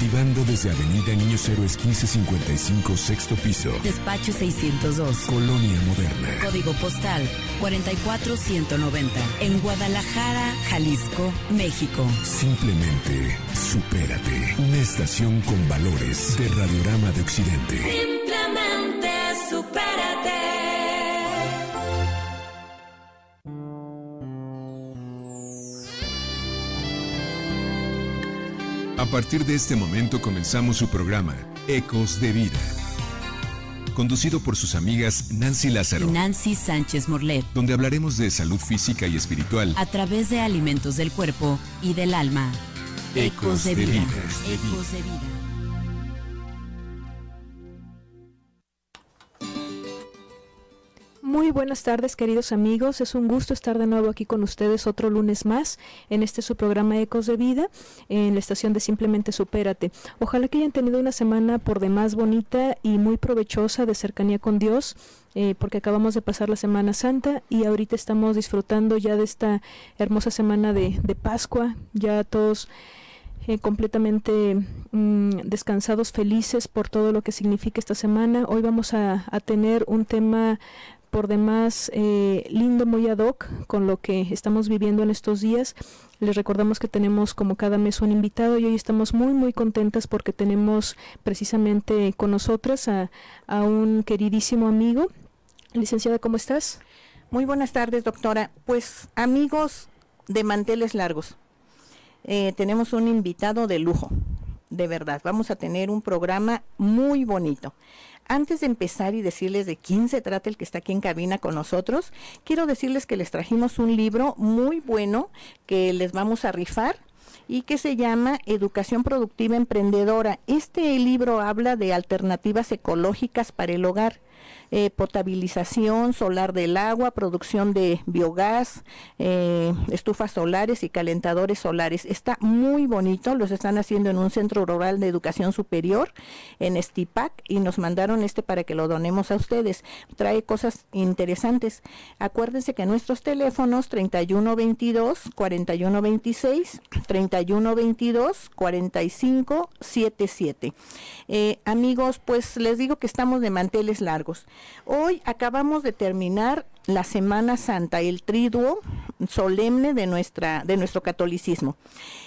activando desde Avenida Niños Héroes 1555, sexto piso. Despacho 602. Colonia Moderna. Código postal 44190. En Guadalajara, Jalisco, México. Simplemente supérate. Una estación con valores de Radiorama de Occidente. Simplemente supérate. A partir de este momento comenzamos su programa, Ecos de Vida. Conducido por sus amigas Nancy Lázaro y Nancy Sánchez Morlet, donde hablaremos de salud física y espiritual a través de alimentos del cuerpo y del alma. Ecos de Vida. Ecos de Vida. Muy buenas tardes, queridos amigos. Es un gusto estar de nuevo aquí con ustedes otro lunes más en su programa Ecos de Vida, en la estación de Simplemente Supérate. Ojalá que hayan tenido una semana por demás bonita y muy provechosa de cercanía con Dios, porque acabamos de pasar la Semana Santa y ahorita estamos disfrutando ya de esta hermosa semana de Pascua, ya todos completamente descansados, felices por todo lo que significa esta semana. Hoy vamos a tener un tema por demás lindo, muy ad hoc con lo que estamos viviendo en estos días. Les recordamos que tenemos como cada mes un invitado y hoy estamos muy muy contentas porque tenemos precisamente con nosotras a un queridísimo amigo. Licenciada, ¿cómo estás? Muy buenas tardes, doctora. Pues amigos de manteles largos, tenemos un invitado de lujo, de verdad. Vamos a tener un programa muy bonito. Antes de empezar y decirles de quién se trata el que está aquí en cabina con nosotros, quiero decirles que les trajimos un libro muy bueno que les vamos a rifar y que se llama Educación Productiva Emprendedora. Este libro habla de alternativas ecológicas para el hogar, potabilización solar del agua, producción de biogás, estufas solares y calentadores solares. Está muy bonito, los están haciendo en un centro rural de educación superior en Estipac y nos mandaron para que lo donemos a ustedes. Trae cosas interesantes. Acuérdense que nuestros teléfonos 3122-4126, 3122-4577. Amigos, pues les digo que estamos de manteles largos. Hoy acabamos de terminar la Semana Santa, el triduo solemne de nuestro catolicismo.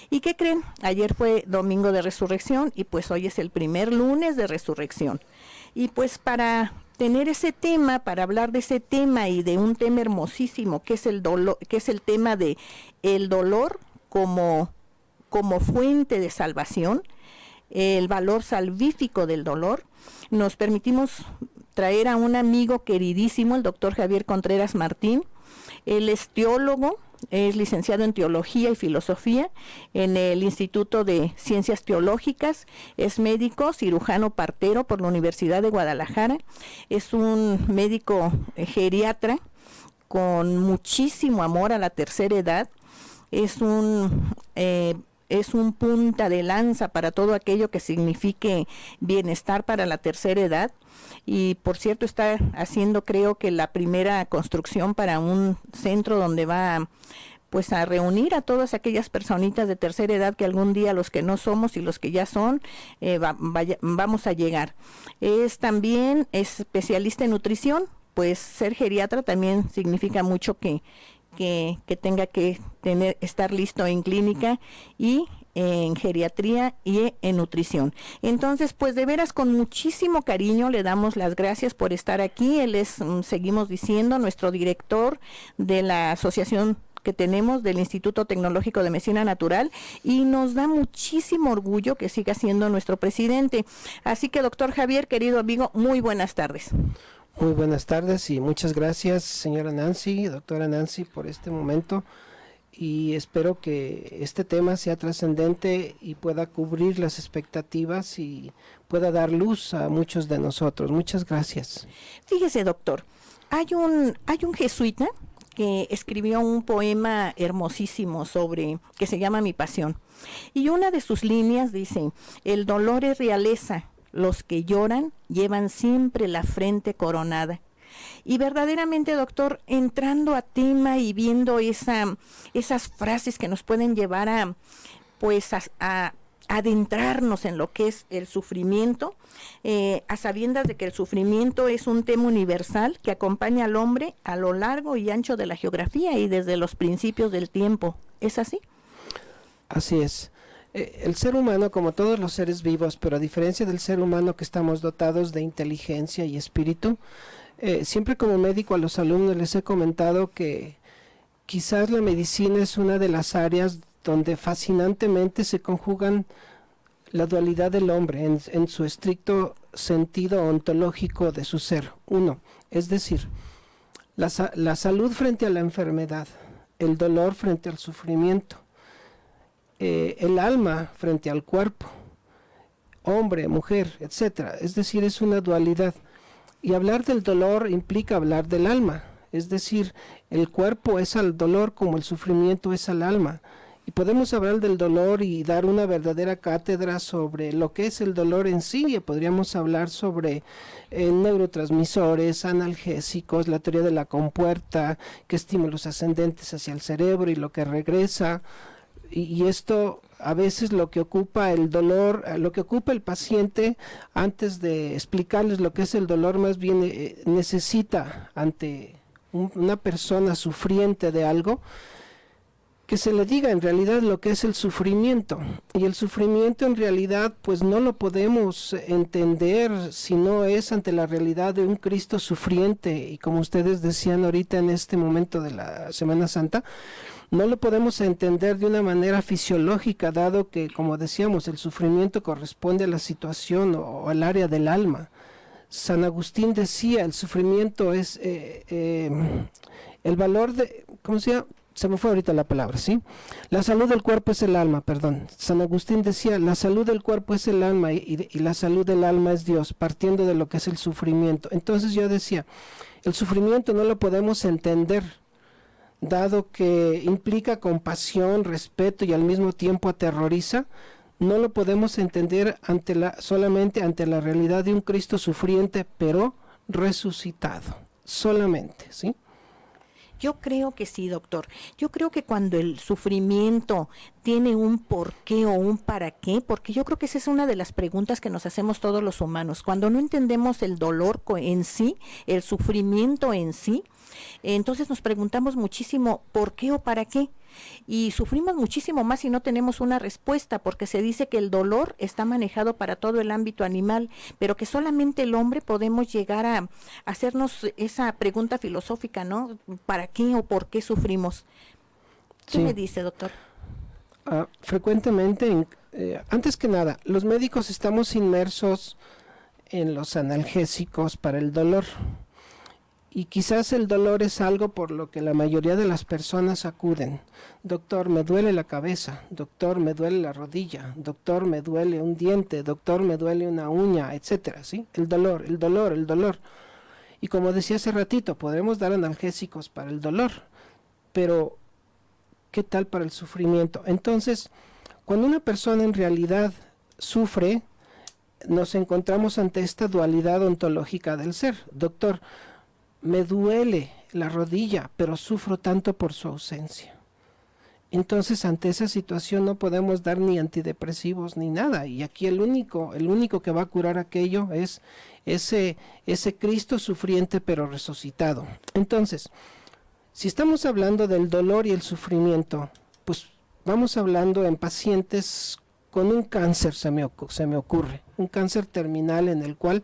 ¿Y qué creen? Ayer fue Domingo de Resurrección y pues hoy es el primer lunes de Resurrección. Y pues para tener ese tema, para hablar de ese tema y de un tema hermosísimo que es el dolor, que es el tema de el dolor como fuente de salvación, el valor salvífico del dolor, nos permitimos traer a un amigo queridísimo, el doctor Javier Contreras Martín. Él es teólogo, es licenciado en Teología y Filosofía en el Instituto de Ciencias Teológicas, es médico, cirujano partero por la Universidad de Guadalajara, es un médico geriatra con muchísimo amor a la tercera edad, es un punta de lanza para todo aquello que signifique bienestar para la tercera edad. Y por cierto está haciendo, creo que la primera construcción para un centro donde va pues a reunir a todas aquellas personitas de tercera edad que algún día los que no somos y los que ya son vamos a llegar. Es también especialista en nutrición, pues ser geriatra también significa mucho que tenga que estar listo en clínica y en geriatría y en nutrición. Entonces, pues de veras con muchísimo cariño le damos las gracias por estar aquí. Él es, seguimos diciendo, nuestro director de la asociación que tenemos del Instituto Tecnológico de Medicina Natural y nos da muchísimo orgullo que siga siendo nuestro presidente. Así que, doctor Javier, querido amigo, muy buenas tardes. Muy buenas tardes y muchas gracias, señora Nancy, doctora Nancy, por este momento. Y espero que este tema sea trascendente y pueda cubrir las expectativas y pueda dar luz a muchos de nosotros. Muchas gracias. Fíjese, doctor, hay un jesuita que escribió un poema hermosísimo que se llama Mi Pasión. Y una de sus líneas dice: el dolor es realeza, los que lloran llevan siempre la frente coronada. Y verdaderamente, doctor, entrando a tema y viendo esas frases que nos pueden llevar a adentrarnos en lo que es el sufrimiento, a sabiendas de que el sufrimiento es un tema universal que acompaña al hombre a lo largo y ancho de la geografía y desde los principios del tiempo. ¿Es así? Así es. El ser humano, como todos los seres vivos, pero a diferencia del ser humano que estamos dotados de inteligencia y espíritu, siempre como médico a los alumnos les he comentado que quizás la medicina es una de las áreas donde fascinantemente se conjugan la dualidad del hombre en su estricto sentido ontológico de su ser. Uno, es decir, la salud frente a la enfermedad, el dolor frente al sufrimiento, el alma frente al cuerpo, hombre, mujer, etcétera. Es decir, es una dualidad. Y hablar del dolor implica hablar del alma. Es decir, el cuerpo es al dolor como el sufrimiento es al alma. Y podemos hablar del dolor y dar una verdadera cátedra sobre lo que es el dolor en sí. Podríamos hablar sobre neurotransmisores, analgésicos, la teoría de la compuerta, qué estímulos ascendentes hacia el cerebro y lo que regresa. Y esto a veces lo que ocupa el dolor, lo que ocupa el paciente, antes de explicarles lo que es el dolor, más bien necesita ante una persona sufriente de algo, que se le diga en realidad lo que es el sufrimiento. Y el sufrimiento en realidad pues no lo podemos entender si no es ante la realidad de un Cristo sufriente. Y como ustedes decían ahorita en este momento de la Semana Santa, no lo podemos entender de una manera fisiológica, dado que, como decíamos, el sufrimiento corresponde a la situación o al área del alma. San Agustín decía, el sufrimiento es el valor de, ¿cómo se llama? Se me fue ahorita la palabra, ¿sí? La salud del cuerpo es el alma, perdón. San Agustín decía, la salud del cuerpo es el alma y la salud del alma es Dios, partiendo de lo que es el sufrimiento. Entonces yo decía, el sufrimiento no lo podemos entender, dado que implica compasión, respeto y al mismo tiempo aterroriza. No lo podemos entender solamente ante la realidad de un Cristo sufriente, pero resucitado, solamente, ¿sí? Yo creo que sí, doctor. Yo creo que cuando el sufrimiento tiene un por qué o un para qué, porque yo creo que esa es una de las preguntas que nos hacemos todos los humanos. Cuando no entendemos el dolor en sí, el sufrimiento en sí, entonces nos preguntamos muchísimo por qué o para qué. Y sufrimos muchísimo más si no tenemos una respuesta, porque se dice que el dolor está manejado para todo el ámbito animal, pero que solamente el hombre podemos llegar a hacernos esa pregunta filosófica, ¿no? ¿Para qué o por qué sufrimos? ¿Qué me dice, doctor? Frecuentemente, antes que nada, los médicos estamos inmersos en los analgésicos para el dolor. Y quizás el dolor es algo por lo que la mayoría de las personas acuden. Doctor, me duele la cabeza. Doctor, me duele la rodilla. Doctor, me duele un diente. Doctor, me duele una uña, etcétera, ¿sí? El dolor, el dolor, el dolor. Y como decía hace ratito, podemos dar analgésicos para el dolor, pero ¿qué tal para el sufrimiento? Entonces, cuando una persona en realidad sufre, nos encontramos ante esta dualidad ontológica del ser. Doctor, me duele la rodilla, pero sufro tanto por su ausencia. Entonces, ante esa situación no podemos dar ni antidepresivos ni nada. Y aquí el único que va a curar aquello es ese Cristo sufriente pero resucitado. Entonces, si estamos hablando del dolor y el sufrimiento, pues vamos hablando en pacientes con un cáncer, se me ocurre, un cáncer terminal en el cual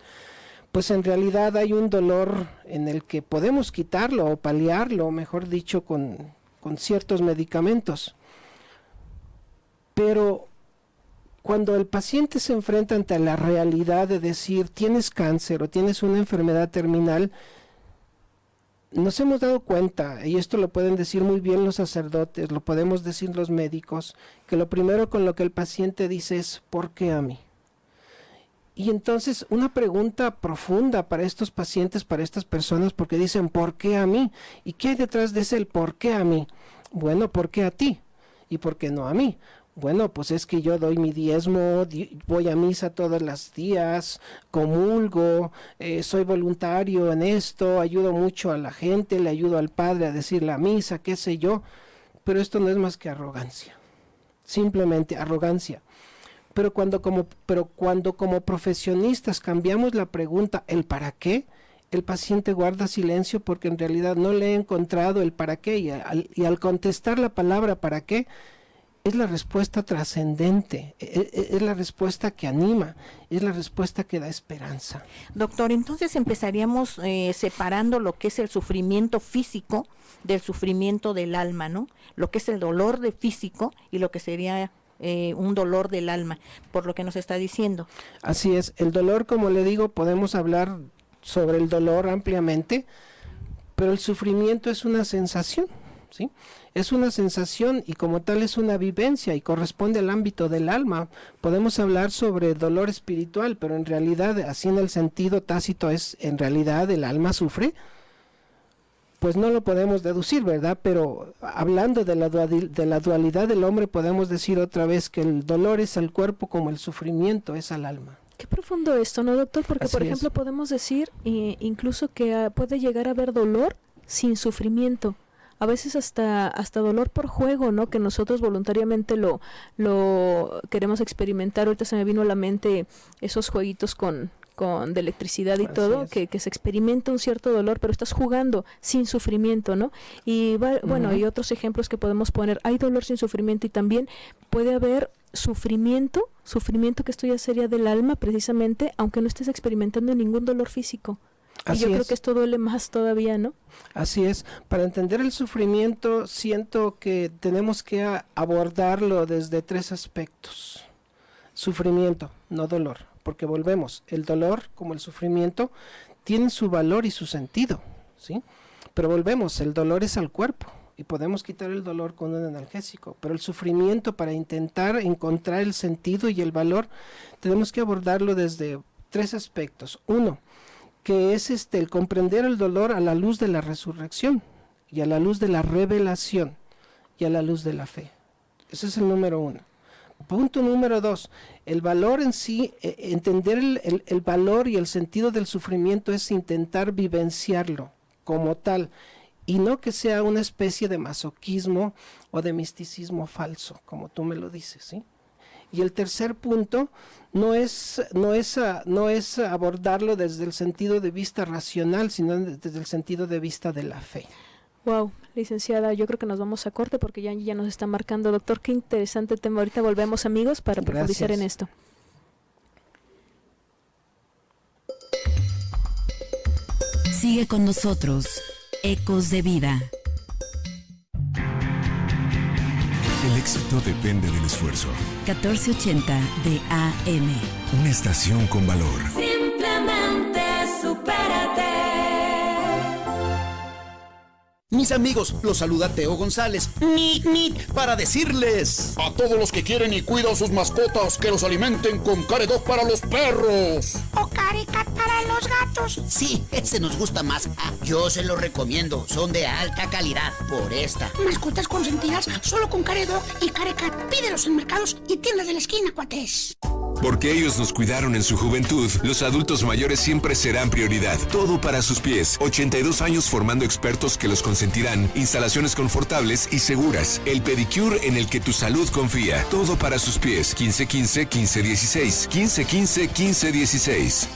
pues en realidad hay un dolor en el que podemos quitarlo o paliarlo, mejor dicho, con ciertos medicamentos. Pero cuando el paciente se enfrenta ante la realidad de decir tienes cáncer o tienes una enfermedad terminal, nos hemos dado cuenta, y esto lo pueden decir muy bien los sacerdotes, lo podemos decir los médicos, que lo primero con lo que el paciente dice es ¿por qué a mí? Y entonces una pregunta profunda para estos pacientes, para estas personas, porque dicen ¿por qué a mí? ¿Y qué hay detrás de ese el por qué a mí? Bueno, ¿por qué a ti? ¿Y por qué no a mí? Bueno, pues es que yo doy mi diezmo, voy a misa todos los días, comulgo, soy voluntario en esto, ayudo mucho a la gente, le ayudo al padre a decir la misa, qué sé yo, pero esto no es más que arrogancia, simplemente arrogancia. Pero cuando como profesionistas cambiamos la pregunta, ¿el para qué?, el paciente guarda silencio porque en realidad no le he encontrado el para qué, y al contestar la palabra para qué, es la respuesta trascendente, es la respuesta que anima, es la respuesta que da esperanza. Doctor, entonces empezaríamos separando lo que es el sufrimiento físico del sufrimiento del alma, ¿no? Lo que es el dolor de físico y lo que sería un dolor del alma, por lo que nos está diciendo. Así es, el dolor, como le digo, podemos hablar sobre el dolor ampliamente, pero el sufrimiento es una sensación, ¿sí? Es una sensación y como tal es una vivencia y corresponde al ámbito del alma. Podemos hablar sobre dolor espiritual, pero en realidad, así en el sentido tácito, es en realidad el alma sufre. Pues no lo podemos deducir, ¿verdad? Pero hablando de la dualidad del hombre, podemos decir otra vez que el dolor es al cuerpo como el sufrimiento es al alma. Qué profundo esto, ¿no, doctor? Porque, Así por ejemplo, es. podemos decir incluso que puede llegar a haber dolor sin sufrimiento. A veces hasta dolor por juego, ¿no? Que nosotros voluntariamente lo queremos experimentar. Ahorita se me vino a la mente esos jueguitos de electricidad y Así todo, es. que se experimenta un cierto dolor, pero estás jugando sin sufrimiento, ¿no? Y bueno, y otros ejemplos que podemos poner. Hay dolor sin sufrimiento y también puede haber sufrimiento que esto ya sería del alma precisamente, aunque no estés experimentando ningún dolor físico. Y yo creo que esto duele más todavía, ¿no? Así es. Para entender el sufrimiento, siento que tenemos que abordarlo desde 3 aspectos. Sufrimiento, no dolor. Porque volvemos, el dolor como el sufrimiento tienen su valor y su sentido, ¿sí? Pero volvemos, el dolor es al cuerpo y podemos quitar el dolor con un analgésico, pero el sufrimiento, para intentar encontrar el sentido y el valor, tenemos que abordarlo desde 3 aspectos. 1, que es el comprender el dolor a la luz de la resurrección y a la luz de la revelación y a la luz de la fe. Ese es el número 1. Punto número 2, el valor en sí, entender el valor y el sentido del sufrimiento es intentar vivenciarlo como tal y no que sea una especie de masoquismo o de misticismo falso, como tú me lo dices, ¿sí? Y el tercer punto no es abordarlo desde el sentido de vista racional, sino desde el sentido de vista de la fe. Wow, licenciada, yo creo que nos vamos a corte porque ya nos está marcando. Doctor, qué interesante tema. Ahorita volvemos, amigos, para profundizar en esto. Sigue con nosotros, Ecos de Vida. El éxito depende del esfuerzo. 1480 de AM. Una estación con valor. Simplemente supérate. Mis amigos, los saluda Teo González, para decirles a todos los que quieren y cuidan sus mascotas que los alimenten con Caredog para los perros. O Carecat para los gatos. Sí, ese nos gusta más. Yo se lo recomiendo, son de alta calidad por esta. Mascotas consentidas solo con Caredog y Carecat. Pídelos en mercados y tiendas de la esquina, cuates. Porque ellos nos cuidaron en su juventud, los adultos mayores siempre serán prioridad. Todo para sus pies. 82 años formando expertos que los consentirán. Instalaciones confortables y seguras. El pedicure en el que tu salud confía. Todo para sus pies. 1515-1516. 1515-1516.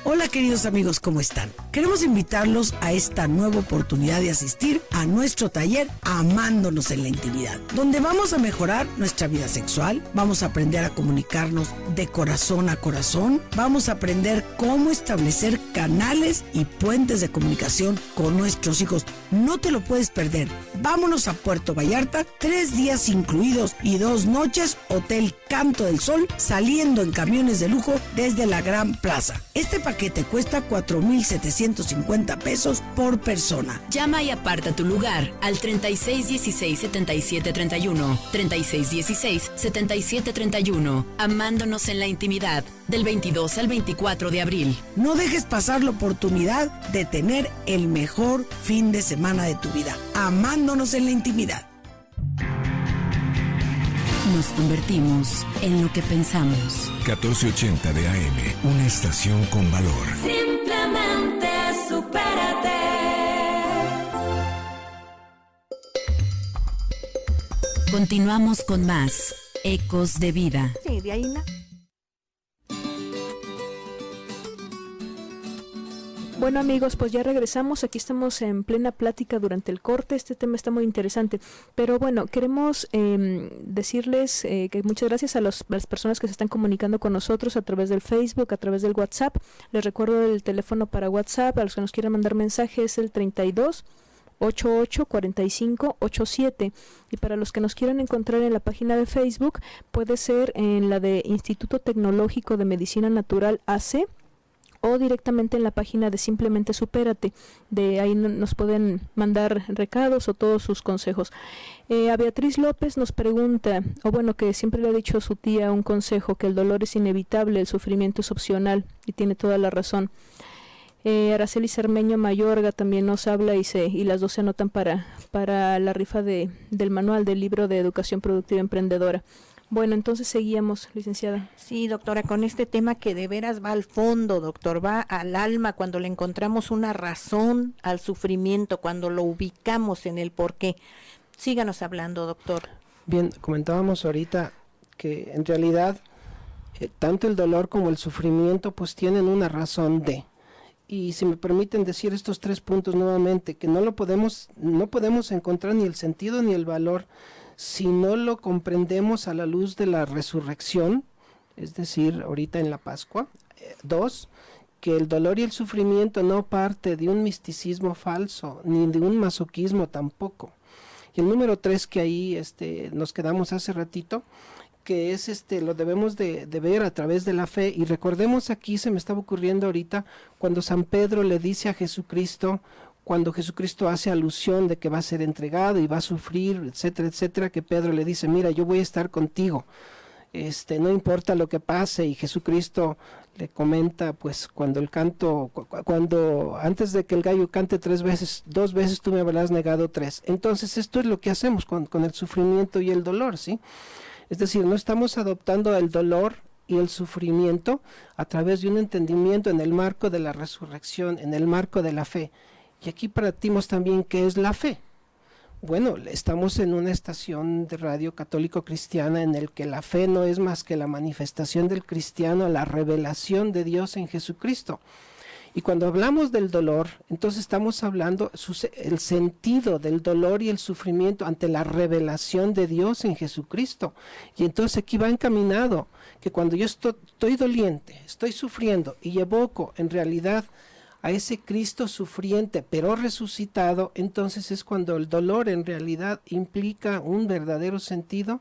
Hola queridos amigos, ¿cómo están? Queremos invitarlos a esta nueva oportunidad de asistir a nuestro taller Amándonos en la Intimidad, donde vamos a mejorar nuestra vida sexual, vamos a aprender a comunicarnos de corazón a corazón, vamos a aprender cómo establecer canales y puentes de comunicación con nuestros hijos. No te lo puedes perder. Vámonos a Puerto Vallarta, 3 días incluidos y 2 noches, Hotel Canto del Sol, saliendo en camiones de lujo desde la Gran Plaza. Este paquete cuesta 4,750 pesos por persona. Llama y aparta tu lugar al 3616-7731, 3616-7731, Amándonos en la Intimidad, del 22 al 24 de abril. No dejes pasar la oportunidad de tener el mejor fin de semana de tu vida. Amándonos en la Intimidad. Nos convertimos en lo que pensamos. 1480 de AM, una estación con valor. Simplemente supérate. Continuamos con más Ecos de Vida. Sí, de ahí Bueno amigos, pues ya regresamos, aquí estamos en plena plática durante el corte, este tema está muy interesante, pero bueno, queremos decirles que muchas gracias a las personas que se están comunicando con nosotros a través del Facebook, a través del WhatsApp. Les recuerdo el teléfono para WhatsApp, a los que nos quieran mandar mensajes es el 32 88 45 87, y para los que nos quieran encontrar en la página de Facebook puede ser en la de Instituto Tecnológico de Medicina Natural AC, o directamente en la página de Simplemente Supérate. De ahí nos pueden mandar recados o todos sus consejos. A Beatriz López nos pregunta, o bueno, que siempre le ha dicho a su tía un consejo, que el dolor es inevitable, el sufrimiento es opcional, y tiene toda la razón. Araceli Cermeño Mayorga también nos habla y las dos se anotan para la rifa del manual del libro de Educación Productiva Emprendedora. Bueno, entonces seguíamos, licenciada. Sí, doctora, con este tema que de veras va al fondo, doctor, va al alma cuando le encontramos una razón al sufrimiento, cuando lo ubicamos en el porqué. Síganos hablando, doctor. Bien, comentábamos ahorita que en realidad tanto el dolor como el sufrimiento pues tienen una razón de. Y si me permiten decir estos 3 puntos nuevamente, que no podemos encontrar ni el sentido ni el valor si no lo comprendemos a la luz de la resurrección, es decir, ahorita en la Pascua. 2, que el dolor y el sufrimiento no parte de un misticismo falso, ni de un masoquismo tampoco. Y el número 3, que ahí nos quedamos hace ratito, que es lo debemos de ver a través de la fe. Y recordemos, aquí se me estaba ocurriendo ahorita, cuando San Pedro le dice a Jesucristo, cuando Jesucristo hace alusión de que va a ser entregado y va a sufrir, etcétera, etcétera, que Pedro le dice, mira, yo voy a estar contigo, no importa lo que pase. Y Jesucristo le comenta, pues, cuando antes de que el gallo cante 3 veces, 2 veces tú me habrás negado 3. Entonces esto es lo que hacemos con el sufrimiento y el dolor, ¿sí? Es decir, no estamos adoptando el dolor y el sufrimiento a través de un entendimiento en el marco de la resurrección, en el marco de la fe. Y aquí partimos también qué es la fe. Bueno, estamos en una estación de radio católico cristiana en el que la fe no es más que la manifestación del cristiano, la revelación de Dios en Jesucristo. Y cuando hablamos del dolor, entonces estamos hablando el sentido del dolor y el sufrimiento ante la revelación de Dios en Jesucristo. Y entonces aquí va encaminado que cuando yo estoy doliente, estoy sufriendo y evoco en realidad a ese Cristo sufriente pero resucitado, entonces es cuando el dolor en realidad implica un verdadero sentido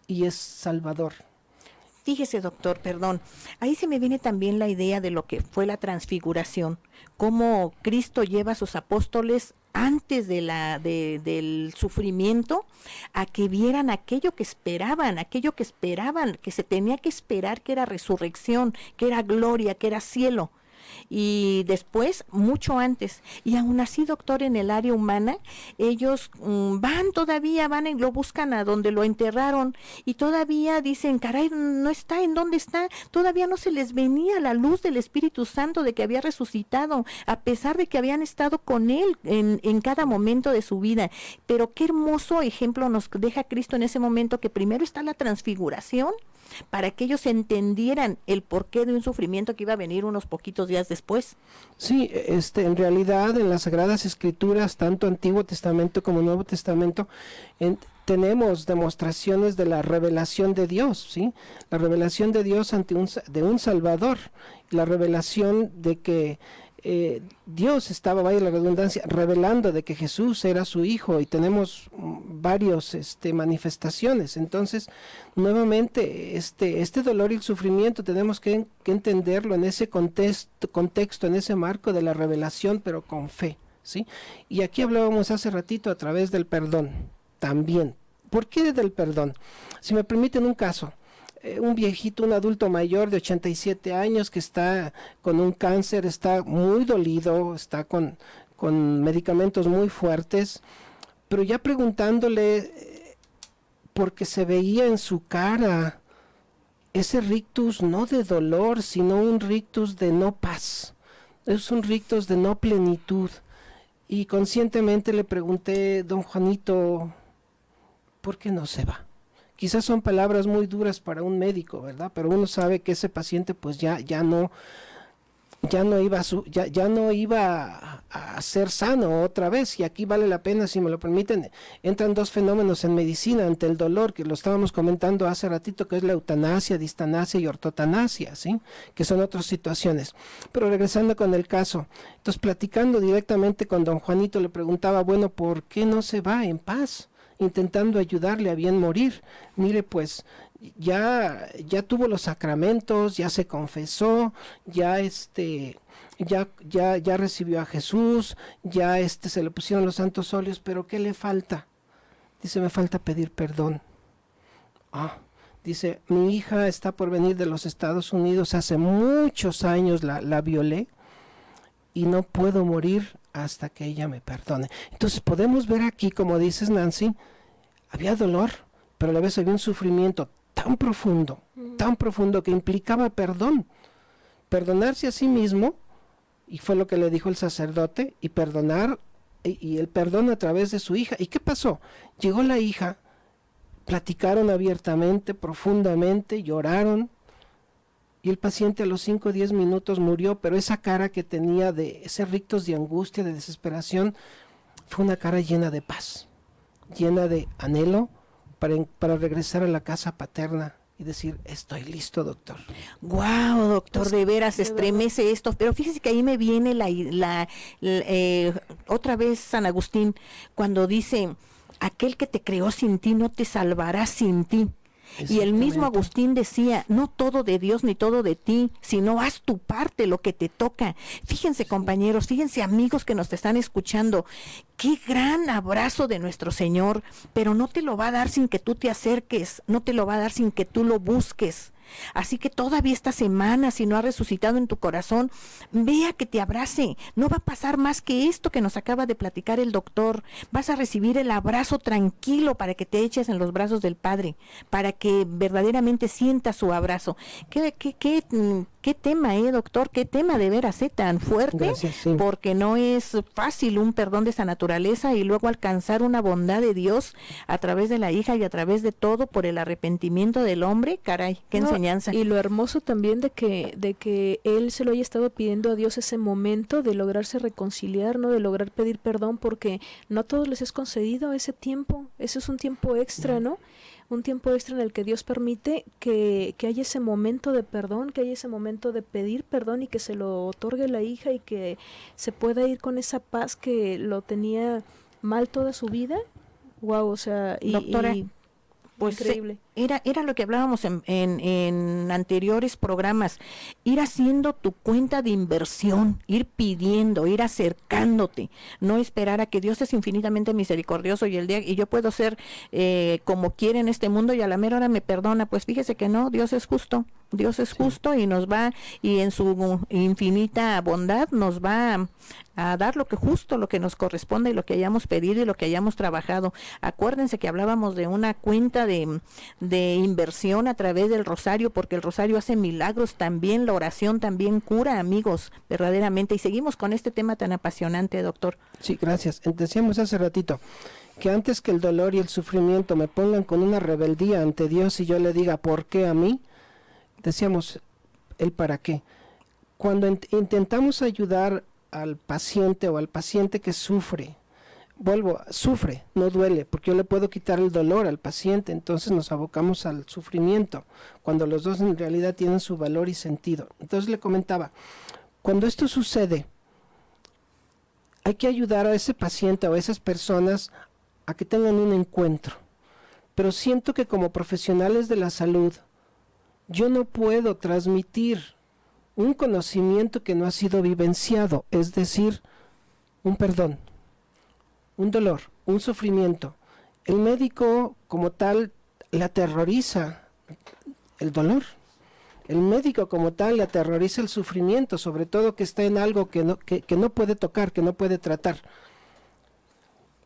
y es salvador. Fíjese, doctor, perdón, ahí se me viene también la idea de lo que fue la transfiguración, cómo Cristo lleva a sus apóstoles antes del sufrimiento a que vieran aquello que esperaban, que se tenía que esperar, que era resurrección, que era gloria, que era cielo. Y después, mucho antes, y aún así, doctor, en el área humana, ellos van y lo buscan a donde lo enterraron, y todavía dicen, caray, no está, ¿en dónde está? Todavía no se les venía la luz del Espíritu Santo de que había resucitado, a pesar de que habían estado con él en cada momento de su vida. Pero qué hermoso ejemplo nos deja Cristo en ese momento, que primero está la transfiguración, para que ellos entendieran el porqué de un sufrimiento que iba a venir unos poquitos días después. Sí, en realidad en las Sagradas Escrituras, tanto Antiguo Testamento como Nuevo Testamento, tenemos demostraciones de la revelación de Dios, ¿sí? La revelación de Dios de un Salvador, la revelación de que Dios estaba, vaya la redundancia, revelando de que Jesús era su hijo, y tenemos varios manifestaciones. Entonces, nuevamente, este dolor y el sufrimiento tenemos que entenderlo en ese contexto, en ese marco de la revelación, pero con fe, ¿sí? Y aquí hablábamos hace ratito a través del perdón también. ¿Por qué del perdón? Si me permiten un caso. Un viejito, un adulto mayor de 87 años que está con un cáncer, está muy dolido, está con medicamentos muy fuertes, pero ya preguntándole, porque se veía en su cara ese rictus no de dolor, sino un rictus de no paz, es un rictus de no plenitud. Y conscientemente le pregunté, don Juanito, ¿por qué no se va? quizás son palabras muy duras para un médico, ¿verdad? Pero uno sabe que ese paciente pues ya no iba a ser sano otra vez. Y aquí vale la pena, si me lo permiten, entran dos fenómenos en medicina ante el dolor, que lo estábamos comentando hace ratito, que es la eutanasia, distanasia y ortotanasia, ¿sí? Que son otras situaciones. Pero regresando con el caso, entonces platicando directamente con don Juanito, le preguntaba, bueno, ¿por qué no se va en paz? Intentando ayudarle a bien morir. Mire, pues ya tuvo los sacramentos, ya se confesó, ya recibió a Jesús, ya se le pusieron los santos óleos, pero ¿qué le falta? Dice, me falta pedir perdón. Dice, mi hija está por venir de los Estados Unidos, hace muchos años la violé y no puedo morir hasta que ella me perdone. Entonces podemos ver aquí, como dices, Nancy, había dolor, pero a la vez había un sufrimiento tan profundo que implicaba perdón, perdonarse a sí mismo, y fue lo que le dijo el sacerdote, y perdonar, y el perdón a través de su hija. ¿Y qué pasó? Llegó la hija, platicaron abiertamente, profundamente, lloraron, y el paciente a los 5 o 10 minutos murió, pero esa cara que tenía de ese rictus de angustia, de desesperación, fue una cara llena de paz, llena de anhelo para regresar a la casa paterna y decir, estoy listo, doctor. Wow, doctor, de veras estremece esto, pero fíjese que ahí me viene otra vez San Agustín, cuando dice, aquel que te creó sin ti no te salvará sin ti. Y el mismo Agustín decía, no todo de Dios ni todo de ti, sino haz tu parte, lo que te toca. Fíjense, compañeros, fíjense, amigos que nos están escuchando, qué gran abrazo de nuestro Señor, pero no te lo va a dar sin que tú te acerques, no te lo va a dar sin que tú lo busques. Así que todavía esta semana, si no ha resucitado en tu corazón, vea que te abrace. No va a pasar más que esto que nos acaba de platicar el doctor. Vas a recibir el abrazo tranquilo para que te eches en los brazos del Padre, para que verdaderamente sientas su abrazo. ¿Qué tema, doctor? ¿Qué tema de veras tan fuerte? Gracias, sí. Porque no es fácil un perdón de esa naturaleza y luego alcanzar una bondad de Dios a través de la hija y a través de todo por el arrepentimiento del hombre. Caray, qué enseñanza. Y lo hermoso también de que él se lo haya estado pidiendo a Dios ese momento de lograrse reconciliar, ¿no? De lograr pedir perdón, porque no a todos les es concedido ese tiempo. Ese es un tiempo extra, ¿no? Un tiempo extra en el que Dios permite que haya ese momento de perdón, que haya ese momento de pedir perdón y que se lo otorgue la hija y que se pueda ir con esa paz que lo tenía mal toda su vida. Wow, o sea, doctora, pues increíble. Era lo que hablábamos en anteriores programas, ir haciendo tu cuenta de inversión, ir pidiendo, ir acercándote, no esperar a que Dios es infinitamente misericordioso y yo puedo ser como quiere en este mundo y a la mera hora me perdona. Pues fíjese que no, Dios es justo y nos va, y en su infinita bondad nos va a dar lo que nos corresponde y lo que hayamos pedido y lo que hayamos trabajado. Acuérdense que hablábamos de una cuenta de inversión a través del rosario, porque el rosario hace milagros también, la oración también cura, amigos, verdaderamente. Y seguimos con este tema tan apasionante, doctor. Sí, gracias. Decíamos hace ratito que antes que el dolor y el sufrimiento me pongan con una rebeldía ante Dios y yo le diga, ¿por qué a mí? Decíamos, ¿el para qué? Cuando intentamos ayudar al paciente o al paciente que sufre, sufre, no duele, porque yo le puedo quitar el dolor al paciente, entonces nos abocamos al sufrimiento, cuando los dos en realidad tienen su valor y sentido. Entonces le comentaba, cuando esto sucede, hay que ayudar a ese paciente o a esas personas a que tengan un encuentro, pero siento que como profesionales de la salud, yo no puedo transmitir un conocimiento que no ha sido vivenciado, es decir, un perdón, un dolor, un sufrimiento. El médico como tal le aterroriza el dolor. El médico como tal le aterroriza el sufrimiento, sobre todo que está en algo que no puede tocar, que no puede tratar.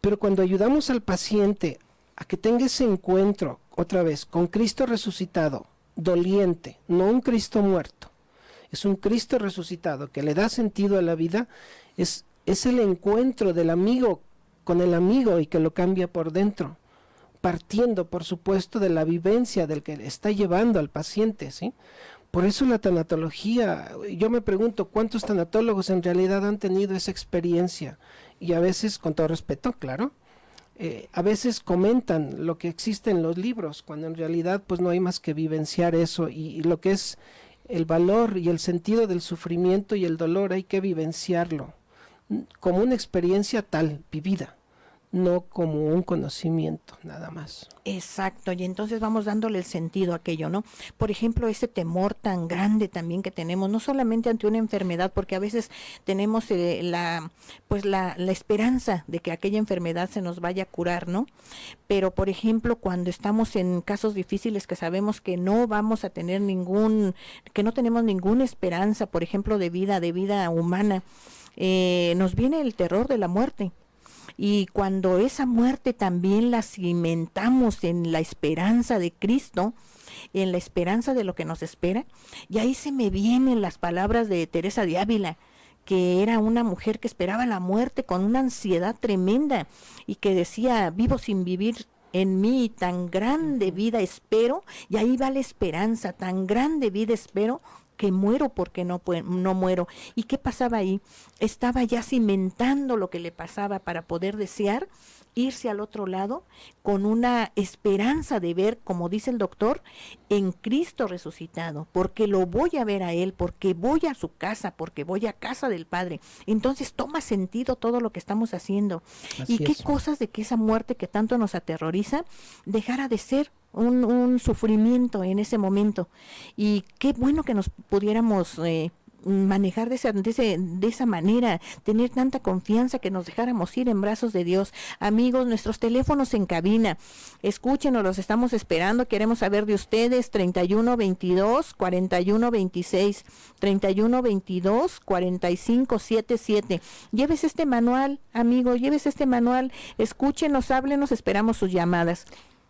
Pero cuando ayudamos al paciente a que tenga ese encuentro, otra vez, con Cristo resucitado, doliente, no un Cristo muerto, es un Cristo resucitado que le da sentido a la vida, es el encuentro del amigo con el amigo y que lo cambia por dentro. partiendo, por supuesto, de la vivencia del que está llevando al paciente, ¿sí? Por eso la tanatología, yo me pregunto cuántos tanatólogos en realidad han tenido esa experiencia, y a veces, con todo respeto, claro, a veces comentan lo que existe en los libros, cuando en realidad pues no hay más que vivenciar eso, y lo que es el valor y el sentido del sufrimiento y el dolor hay que vivenciarlo como una experiencia tal, vivida, no como un conocimiento, nada más. Exacto, y entonces vamos dándole el sentido a aquello, ¿no? Por ejemplo, ese temor tan grande también que tenemos, no solamente ante una enfermedad, porque a veces tenemos la esperanza de que aquella enfermedad se nos vaya a curar, ¿no? Pero, por ejemplo, cuando estamos en casos difíciles que sabemos que no vamos a tener que no tenemos ninguna esperanza, por ejemplo, de vida humana, nos viene el terror de la muerte. Y cuando esa muerte también la cimentamos en la esperanza de Cristo, en la esperanza de lo que nos espera, y ahí se me vienen las palabras de Teresa de Ávila, que era una mujer que esperaba la muerte con una ansiedad tremenda y que decía: vivo sin vivir en mí, tan grande vida espero, y ahí va la esperanza, tan grande vida espero, que muero porque no muero. ¿Y qué pasaba ahí? Estaba ya cimentando lo que le pasaba para poder desear irse al otro lado con una esperanza de ver, como dice el doctor, en Cristo resucitado, porque lo voy a ver a Él, porque voy a su casa, porque voy a casa del Padre. Entonces toma sentido todo lo que estamos haciendo. Así y qué es. Cosas de que esa muerte que tanto nos aterroriza dejara de ser un sufrimiento en ese momento. Y qué bueno que nos pudiéramos manejar de esa manera, tener tanta confianza, que nos dejáramos ir en brazos de Dios. Amigos, nuestros teléfonos en cabina, escúchenos, los estamos esperando, queremos saber de ustedes. 3122-4126, 3122-4577. Llévese este manual, amigo, llévese este manual, escúchenos, háblenos, esperamos sus llamadas.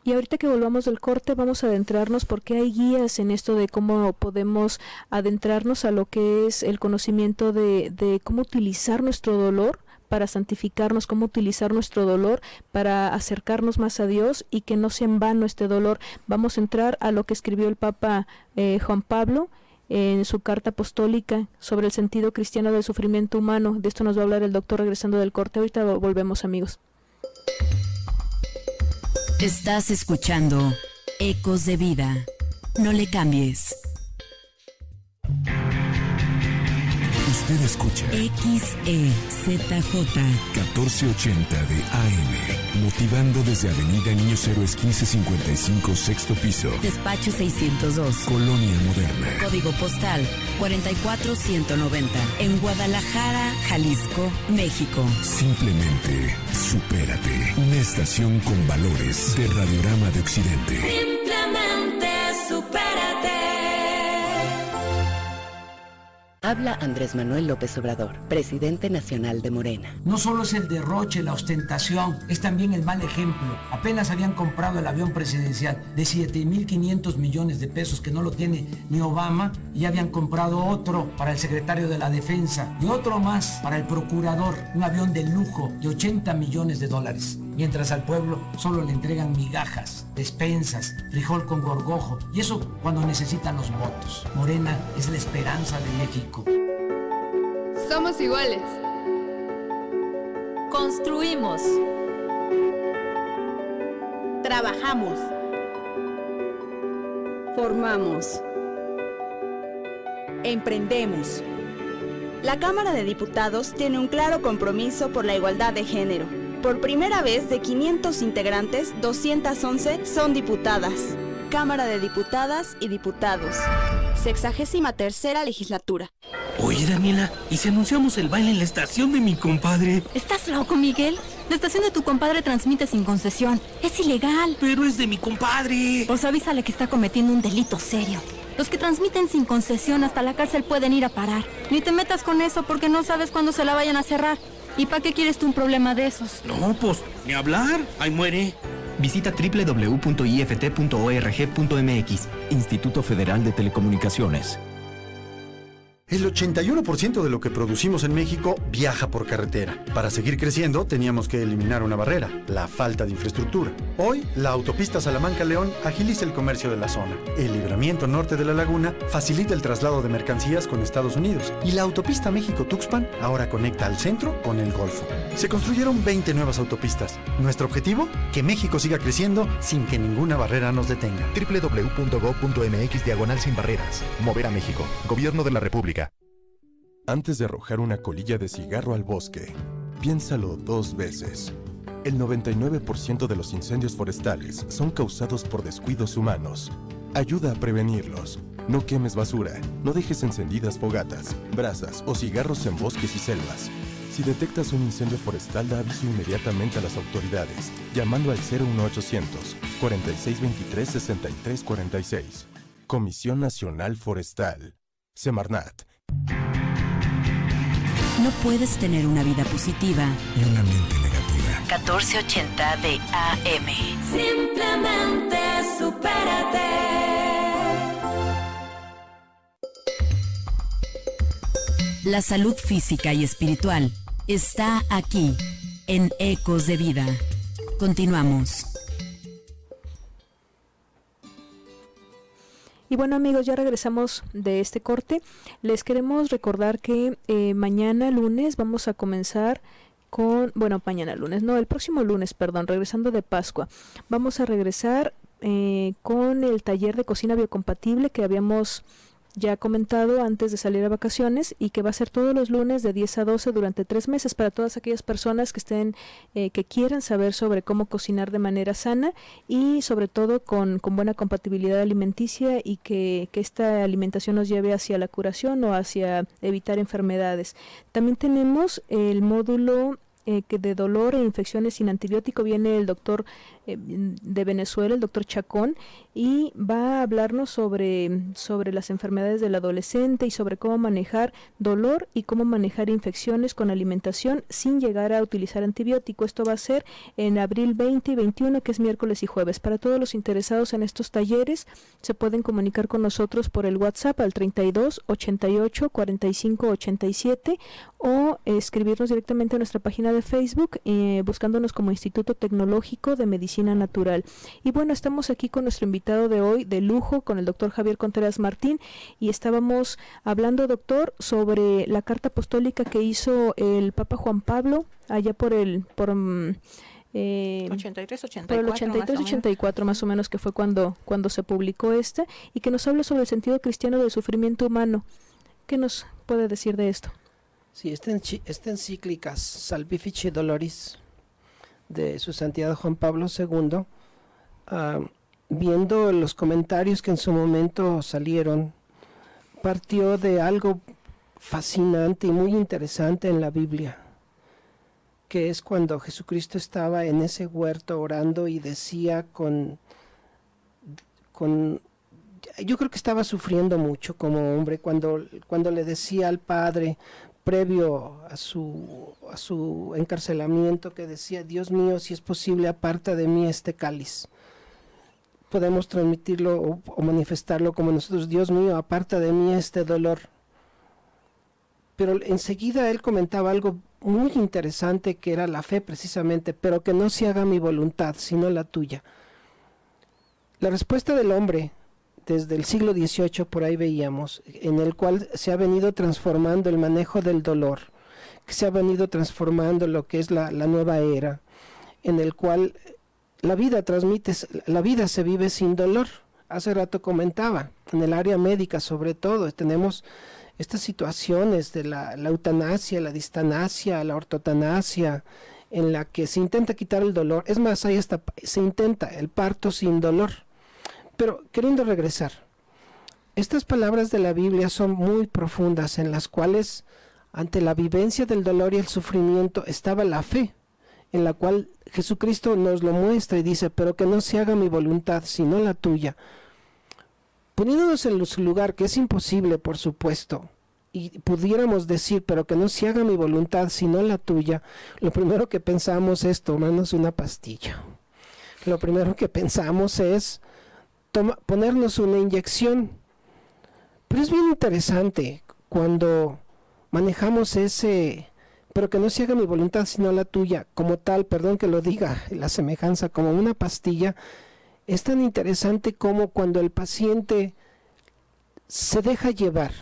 Y ahorita que volvamos del corte vamos a adentrarnos, porque hay guías en esto de cómo podemos adentrarnos a lo que es el conocimiento de cómo utilizar nuestro dolor para santificarnos, cómo utilizar nuestro dolor para acercarnos más a Dios y que no sea en vano este dolor. Vamos a entrar a lo que escribió el Papa Juan Pablo en su carta apostólica sobre el sentido cristiano del sufrimiento humano. De esto nos va a hablar el doctor regresando del corte. Ahorita volvemos, amigos. Estás escuchando Ecos de Vida. No le cambies. Usted escucha XEZJ 1480 de AM, motivando desde Avenida Niños Héroes 1555, sexto piso. Despacho 602. Colonia Moderna. Código postal 44190. En Guadalajara, Jalisco, México. Simplemente supérate. Una estación con valores de Radiorama de Occidente. Simplemente supérate. Habla Andrés Manuel López Obrador, presidente nacional de Morena. No solo es el derroche, la ostentación, es también el mal ejemplo. Apenas habían comprado el avión presidencial de 7.500 millones de pesos, que no lo tiene ni Obama, y habían comprado otro para el secretario de la Defensa y otro más para el procurador, un avión de lujo de 80 millones de dólares. Mientras al pueblo solo le entregan migajas, despensas, frijol con gorgojo, y eso cuando necesitan los votos. Morena es la esperanza de México. Somos iguales. Construimos. Trabajamos. Formamos. Emprendemos. La Cámara de Diputados tiene un claro compromiso por la igualdad de género. Por primera vez, de 500 integrantes, 211 son diputadas. Cámara de Diputadas y Diputados. 63ª legislatura. Oye, Daniela, ¿y si anunciamos el baile en la estación de mi compadre? ¿Estás loco, Miguel? La estación de tu compadre transmite sin concesión. Es ilegal. Pero es de mi compadre. Pues avísale que está cometiendo un delito serio. Los que transmiten sin concesión hasta la cárcel pueden ir a parar. Ni te metas con eso porque no sabes cuándo se la vayan a cerrar. ¿Y para qué quieres tú un problema de esos? No, pues, ni hablar. Ahí muere. Visita www.ift.org.mx, Instituto Federal de Telecomunicaciones. El 81% de lo que producimos en México viaja por carretera. Para seguir creciendo, teníamos que eliminar una barrera, la falta de infraestructura. Hoy, la autopista Salamanca-León agiliza el comercio de la zona. El libramiento norte de la laguna facilita el traslado de mercancías con Estados Unidos. Y la autopista México-Tuxpan ahora conecta al centro con el Golfo. Se construyeron 20 nuevas autopistas. Nuestro objetivo, que México siga creciendo sin que ninguna barrera nos detenga. www.go.mx/sin barreras. Mover a México. Gobierno de la República. Antes de arrojar una colilla de cigarro al bosque, piénsalo 2 veces. El 99% de los incendios forestales son causados por descuidos humanos. Ayuda a prevenirlos. No quemes basura, no dejes encendidas fogatas, brasas o cigarros en bosques y selvas. Si detectas un incendio forestal, da aviso inmediatamente a las autoridades, llamando al 01800 4623 6346. Comisión Nacional Forestal. Semarnat. No puedes tener una vida positiva y una mente negativa. 1480 de AM. Simplemente supérate. La salud física y espiritual está aquí, en Ecos de Vida. Continuamos. Y bueno, amigos, ya regresamos de este corte. Les queremos recordar que mañana lunes vamos a comenzar con... Bueno, mañana lunes, no, el próximo lunes, perdón, regresando de Pascua. Vamos a regresar con el taller de cocina biocompatible que habíamos ya comentado antes de salir a vacaciones y que va a ser todos los lunes de 10 a 12 durante 3 meses para todas aquellas personas que estén que quieran saber sobre cómo cocinar de manera sana y sobre todo con buena compatibilidad alimenticia y que esta alimentación nos lleve hacia la curación o hacia evitar enfermedades. También tenemos el módulo que de dolor e infecciones sin antibiótico. Viene el doctor de Venezuela, el doctor Chacón, y va a hablarnos sobre las enfermedades del adolescente y sobre cómo manejar dolor y cómo manejar infecciones con alimentación sin llegar a utilizar antibiótico. Esto va a ser en abril 20 y 21, que es miércoles y jueves. Para todos los interesados en estos talleres, se pueden comunicar con nosotros por el WhatsApp al 32 88 45 87 o escribirnos directamente a nuestra página de Facebook buscándonos como Instituto Tecnológico de Medicina Natural. Y bueno, estamos aquí con nuestro invitado de hoy de lujo, con el doctor Javier Contreras Martín, y estábamos hablando, doctor, sobre la carta apostólica que hizo el Papa Juan Pablo allá por el 83-84 más o menos, que fue cuando se publicó y que nos habla sobre el sentido cristiano del sufrimiento humano. ¿Qué nos puede decir de esto? Sí, esta encíclica Salvifici Doloris de su santidad Juan Pablo II, viendo los comentarios que en su momento salieron, partió de algo fascinante y muy interesante en la Biblia, que es cuando Jesucristo estaba en ese huerto orando y decía yo creo que estaba sufriendo mucho como hombre cuando le decía al Padre, previo a su encarcelamiento, que decía: Dios mío, si es posible, aparta de mí este cáliz. Podemos transmitirlo o manifestarlo como nosotros: Dios mío, aparta de mí este dolor. Pero enseguida él comentaba algo muy interesante, que era la fe precisamente: pero que no se haga mi voluntad, sino la tuya. La respuesta del hombre desde el siglo XVIII, por ahí veíamos, en el cual se ha venido transformando el manejo del dolor, que se ha venido transformando lo que es la nueva era, en el cual la vida se vive sin dolor. Hace rato comentaba, en el área médica sobre todo, tenemos estas situaciones de la eutanasia, la distanasia, la ortotanasia, en la que se intenta quitar el dolor. Es más, se intenta el parto sin dolor. Pero queriendo regresar, estas palabras de la Biblia son muy profundas, en las cuales ante la vivencia del dolor y el sufrimiento estaba la fe, en la cual Jesucristo nos lo muestra y dice: pero que no se haga mi voluntad sino la tuya. Poniéndonos en su lugar, que es imposible, por supuesto, y pudiéramos decir: pero que no se haga mi voluntad sino la tuya, lo primero que pensamos es tomarnos una pastilla. Lo primero que pensamos es ponernos una inyección. Pero es bien interesante cuando manejamos ese, pero que no se haga mi voluntad sino la tuya, como tal, perdón que lo diga, la semejanza, como una pastilla, es tan interesante como cuando el paciente se deja llevar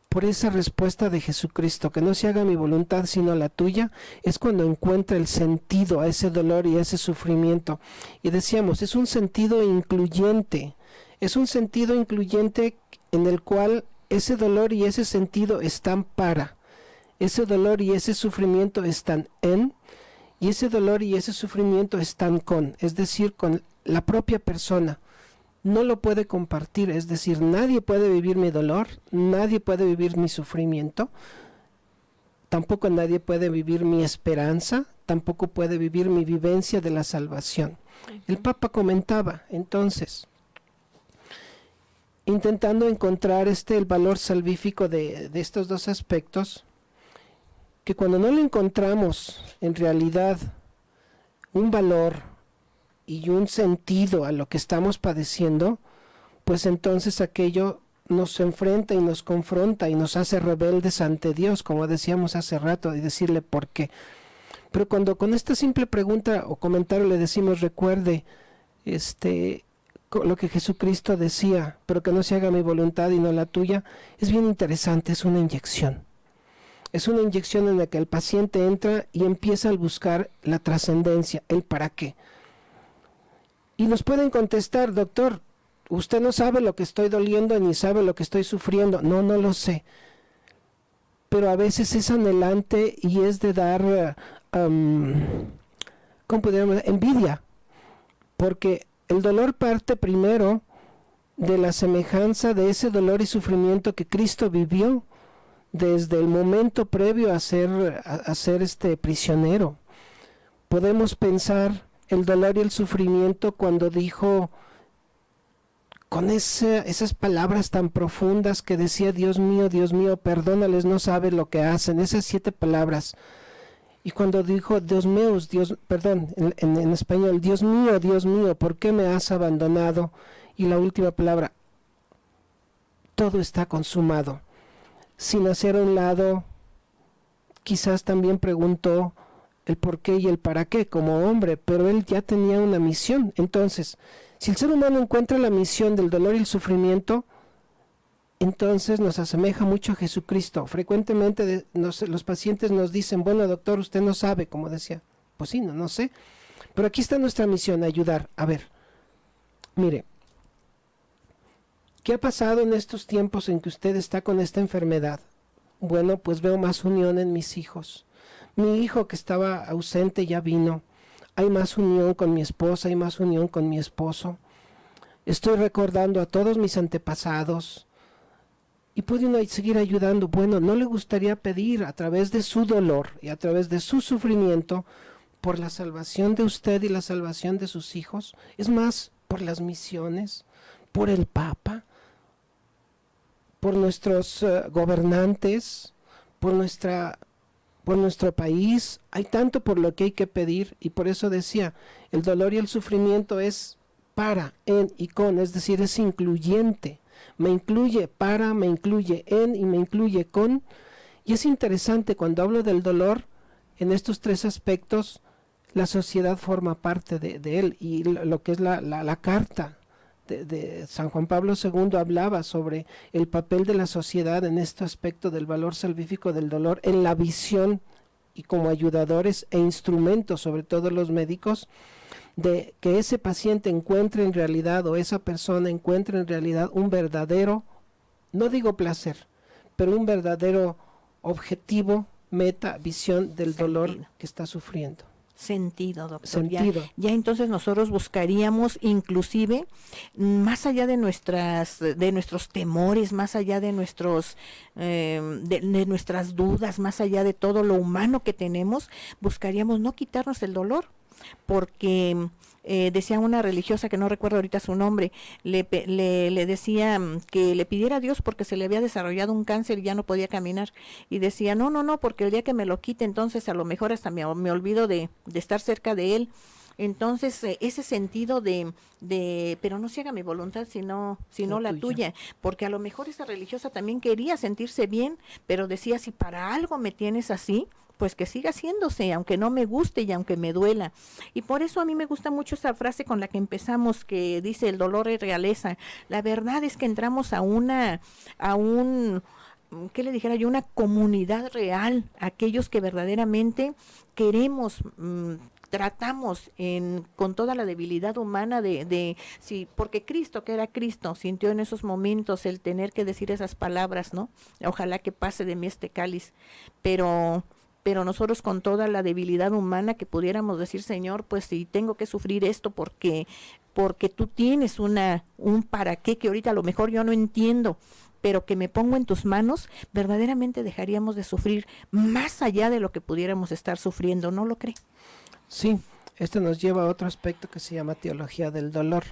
por esa respuesta de Jesucristo, que no se haga mi voluntad sino la tuya, es cuando encuentra el sentido a ese dolor y a ese sufrimiento. Y decíamos, es un sentido incluyente, en el cual ese dolor y ese sentido están para, ese dolor y ese sufrimiento están en, y ese dolor y ese sufrimiento están con, es decir, con la propia persona. No lo puede compartir, es decir, nadie puede vivir mi dolor, nadie puede vivir mi sufrimiento, tampoco nadie puede vivir mi esperanza, tampoco puede vivir mi vivencia de la salvación. El Papa comentaba, entonces, intentando encontrar el valor salvífico de estos dos aspectos, que cuando no le encontramos en realidad un valor y un sentido a lo que estamos padeciendo, pues entonces aquello nos enfrenta y nos confronta y nos hace rebeldes ante Dios, como decíamos hace rato, y decirle por qué. Pero cuando con esta simple pregunta o comentario le decimos, recuerde lo que Jesucristo decía, pero que no se haga mi voluntad y no la tuya, es bien interesante, es una inyección. Es una inyección en la que el paciente entra y empieza a buscar la trascendencia, el para qué. Y nos pueden contestar, doctor, usted no sabe lo que estoy doliendo ni sabe lo que estoy sufriendo. No, no lo sé. Pero a veces es anhelante y es de dar, ¿cómo podríamos decir? Envidia. Porque el dolor parte primero de la semejanza de ese dolor y sufrimiento que Cristo vivió desde el momento previo a ser prisionero. Podemos pensar el dolor y el sufrimiento cuando dijo, con esas palabras tan profundas que decía, Dios mío, perdónales, no saben lo que hacen, esas 7 palabras. Y cuando dijo, en español, Dios mío, ¿por qué me has abandonado? Y la última palabra, todo está consumado. Sin hacer a un lado, quizás también preguntó el por qué y el para qué como hombre, pero él ya tenía una misión. Entonces, si el ser humano encuentra la misión del dolor y el sufrimiento, entonces nos asemeja mucho a Jesucristo. Frecuentemente los pacientes nos dicen, bueno, doctor, usted no sabe, como decía. Pues sí, no sé. Pero aquí está nuestra misión, ayudar. A ver, mire, ¿qué ha pasado en estos tiempos en que usted está con esta enfermedad? Bueno, pues veo más unión en mis hijos. Mi hijo que estaba ausente ya vino. Hay más unión con mi esposa, hay más unión con mi esposo. Estoy recordando a todos mis antepasados. Y puede uno seguir ayudando. Bueno, ¿no le gustaría pedir a través de su dolor y a través de su sufrimiento por la salvación de usted y la salvación de sus hijos? Es más, por las misiones, por el Papa, por nuestros gobernantes, por nuestro país. Hay tanto por lo que hay que pedir, y por eso decía, el dolor y el sufrimiento es para, en y con, es decir, es incluyente. Me incluye para, me incluye en y me incluye con. Y es interesante cuando hablo del dolor, en estos 3 aspectos, la sociedad forma parte de él, y lo que es la carta de San Juan Pablo II hablaba sobre el papel de la sociedad en este aspecto del valor salvífico del dolor, en la visión y como ayudadores e instrumentos, sobre todo los médicos, de que ese paciente encuentre en realidad, o esa persona encuentre en realidad un verdadero, no digo placer, pero un verdadero objetivo, meta, visión del dolor que está sufriendo. Sentido, doctor. Sentido. Ya entonces nosotros buscaríamos, inclusive, más allá de nuestros temores, más allá de de nuestras dudas, más allá de todo lo humano que tenemos, buscaríamos no quitarnos el dolor, porque decía una religiosa, que no recuerdo ahorita su nombre, le decía que le pidiera a Dios porque se le había desarrollado un cáncer y ya no podía caminar, y decía, no, porque el día que me lo quite, entonces a lo mejor hasta me olvido de estar cerca de él, Entonces, ese sentido de pero no se haga mi voluntad, sino la tuya, porque a lo mejor esa religiosa también quería sentirse bien, pero decía, si para algo me tienes así, pues que siga haciéndose, aunque no me guste y aunque me duela. Y por eso a mí me gusta mucho esa frase con la que empezamos, que dice, el dolor es realeza. La verdad es que entramos ¿qué le dijera yo? Una comunidad real, aquellos que verdaderamente queremos, tratamos con toda la debilidad humana sí, porque Cristo, que era Cristo, sintió en esos momentos el tener que decir esas palabras, ¿no? Ojalá que pase de mí este cáliz, pero nosotros con toda la debilidad humana que pudiéramos decir, Señor, pues si tengo que sufrir esto porque tú tienes un para qué que ahorita a lo mejor yo no entiendo, pero que me pongo en tus manos, verdaderamente dejaríamos de sufrir más allá de lo que pudiéramos estar sufriendo, ¿no lo cree? Sí, esto nos lleva a otro aspecto que se llama teología del dolor.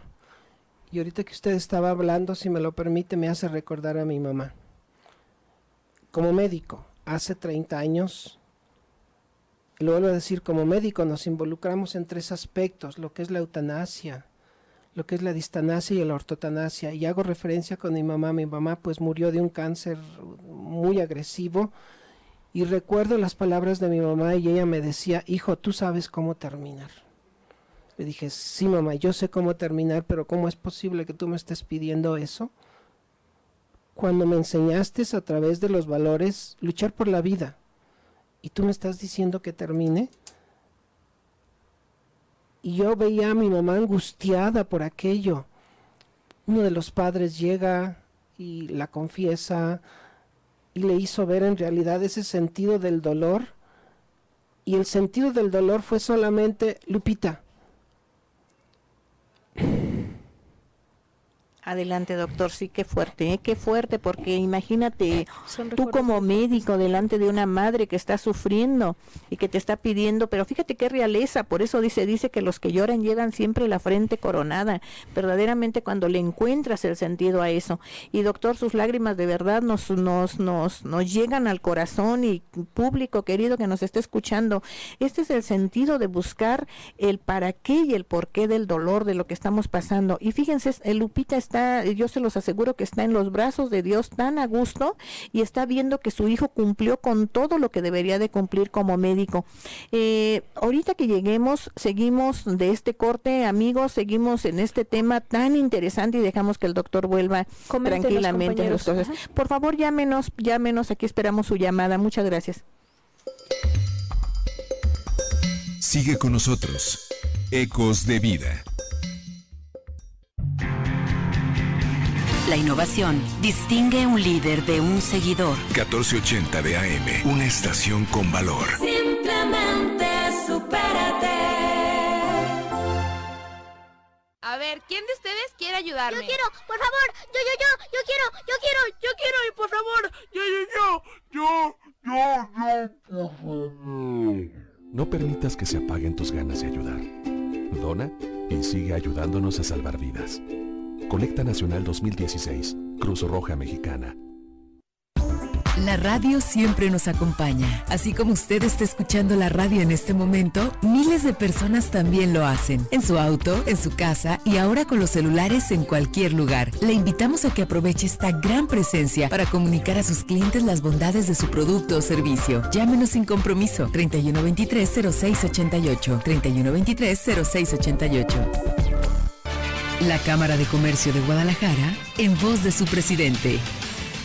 Y ahorita que usted estaba hablando, si me lo permite, me hace recordar a mi mamá. Como médico, hace 30 años, lo vuelvo a decir, como médico nos involucramos en 3 aspectos, lo que es la eutanasia, lo que es la distanasia y la ortotanasia, y hago referencia con mi mamá pues murió de un cáncer muy agresivo, y recuerdo las palabras de mi mamá y ella me decía, hijo, ¿tú sabes cómo terminar? Le dije, sí mamá, yo sé cómo terminar, pero ¿cómo es posible que tú me estés pidiendo eso? Cuando me enseñaste a través de los valores luchar por la vida, y tú me estás diciendo que termine. Y yo veía a mi mamá angustiada por aquello. Uno de los padres llega y la confiesa y le hizo ver en realidad ese sentido del dolor. Y el sentido del dolor fue solamente, Lupita. Adelante, doctor, sí, qué fuerte, porque imagínate, tú como médico delante de una madre que está sufriendo y que te está pidiendo, pero fíjate qué realeza, por eso dice que los que lloran llevan siempre la frente coronada, verdaderamente cuando le encuentras el sentido a eso. Y doctor, sus lágrimas de verdad nos llegan al corazón, y público querido que nos esté escuchando, este es el sentido de buscar el para qué y el por qué del dolor, de lo que estamos pasando. Y fíjense, Lupita yo se los aseguro que está en los brazos de Dios tan a gusto, y está viendo que su hijo cumplió con todo lo que debería de cumplir como médico. Ahorita que lleguemos, seguimos de este corte, amigos, seguimos en este tema tan interesante y dejamos que el doctor vuelva tranquilamente. Por favor, llámenos, aquí esperamos su llamada. Muchas gracias. Sigue con nosotros. Ecos de Vida. La innovación distingue un líder de un seguidor. 1480 de AM, una estación con valor. Simplemente supérate. A ver, ¿quién de ustedes quiere ayudarme? Yo quiero, por favor, yo quiero, y por favor, yo. No permitas que se apaguen tus ganas de ayudar. Dona y sigue ayudándonos a salvar vidas. Colecta Nacional 2016, Cruz Roja Mexicana. La radio siempre nos acompaña. Así como usted está escuchando la radio en este momento, miles de personas también lo hacen. En su auto, en su casa y ahora con los celulares en cualquier lugar. Le invitamos a que aproveche esta gran presencia para comunicar a sus clientes las bondades de su producto o servicio. Llámenos sin compromiso. 3123-0688. 3123-0688. La Cámara de Comercio de Guadalajara, en voz de su presidente.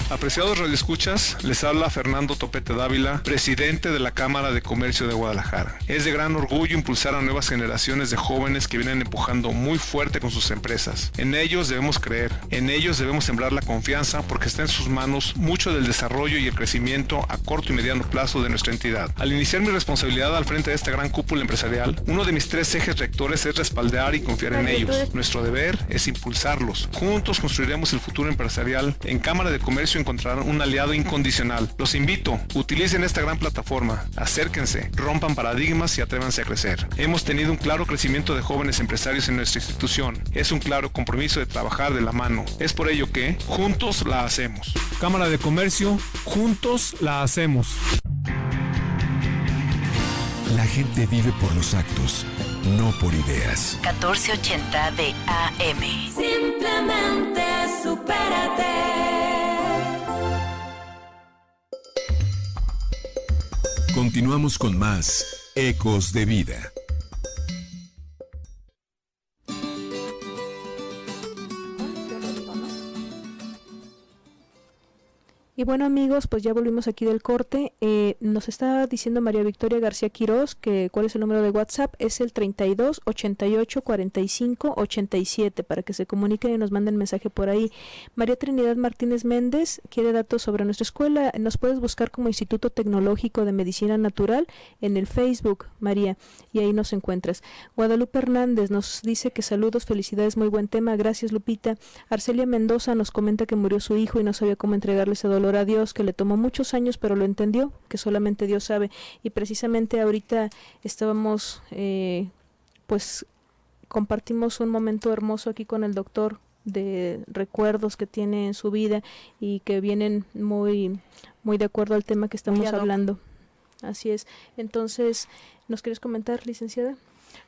Apreciados radioescuchas, les habla Fernando Topete Dávila, presidente de la Cámara de Comercio de Guadalajara. Es de gran orgullo impulsar a nuevas generaciones de jóvenes que vienen empujando muy fuerte con sus empresas. En ellos debemos creer, en ellos debemos sembrar la confianza, porque está en sus manos mucho del desarrollo y el crecimiento a corto y mediano plazo de nuestra entidad. Al iniciar mi responsabilidad al frente de esta gran cúpula empresarial, uno de mis 3 ejes rectores es respaldar y confiar en ellos. Nuestro deber es impulsarlos. Juntos construiremos el futuro empresarial. En Cámara de Comercio encontrarán un aliado incondicional. Los invito, utilicen esta gran plataforma, acérquense, rompan paradigmas y atrévanse a crecer. Hemos tenido un claro crecimiento de jóvenes empresarios en nuestra institución. Es un claro compromiso de trabajar de la mano. Es por ello que juntos la hacemos. Cámara de Comercio, juntos la hacemos. La gente vive por los actos, no por ideas. 1480 de AM. Simplemente supérate. Continuamos con más Ecos de Vida. Y bueno, amigos, pues ya volvimos aquí del corte. Nos está diciendo María Victoria García Quirós que cuál es el número de WhatsApp. Es el 32 88 45 87 para que se comuniquen y nos manden mensaje por ahí. María Trinidad Martínez Méndez quiere datos sobre nuestra escuela. Nos puedes buscar como Instituto Tecnológico de Medicina Natural en el Facebook, María, y ahí nos encuentras. Guadalupe Hernández nos dice que saludos, felicidades, muy buen tema. Gracias, Lupita. Arcelia Mendoza nos comenta que murió su hijo y no sabía cómo entregarle ese dolor a Dios, que le tomó muchos años pero lo entendió, que solamente Dios sabe. Y precisamente ahorita estábamos pues compartimos un momento hermoso aquí con el doctor de recuerdos que tiene en su vida y que vienen muy de acuerdo al tema que estamos hablando. Así es. Entonces, ¿nos quieres comentar, licenciada?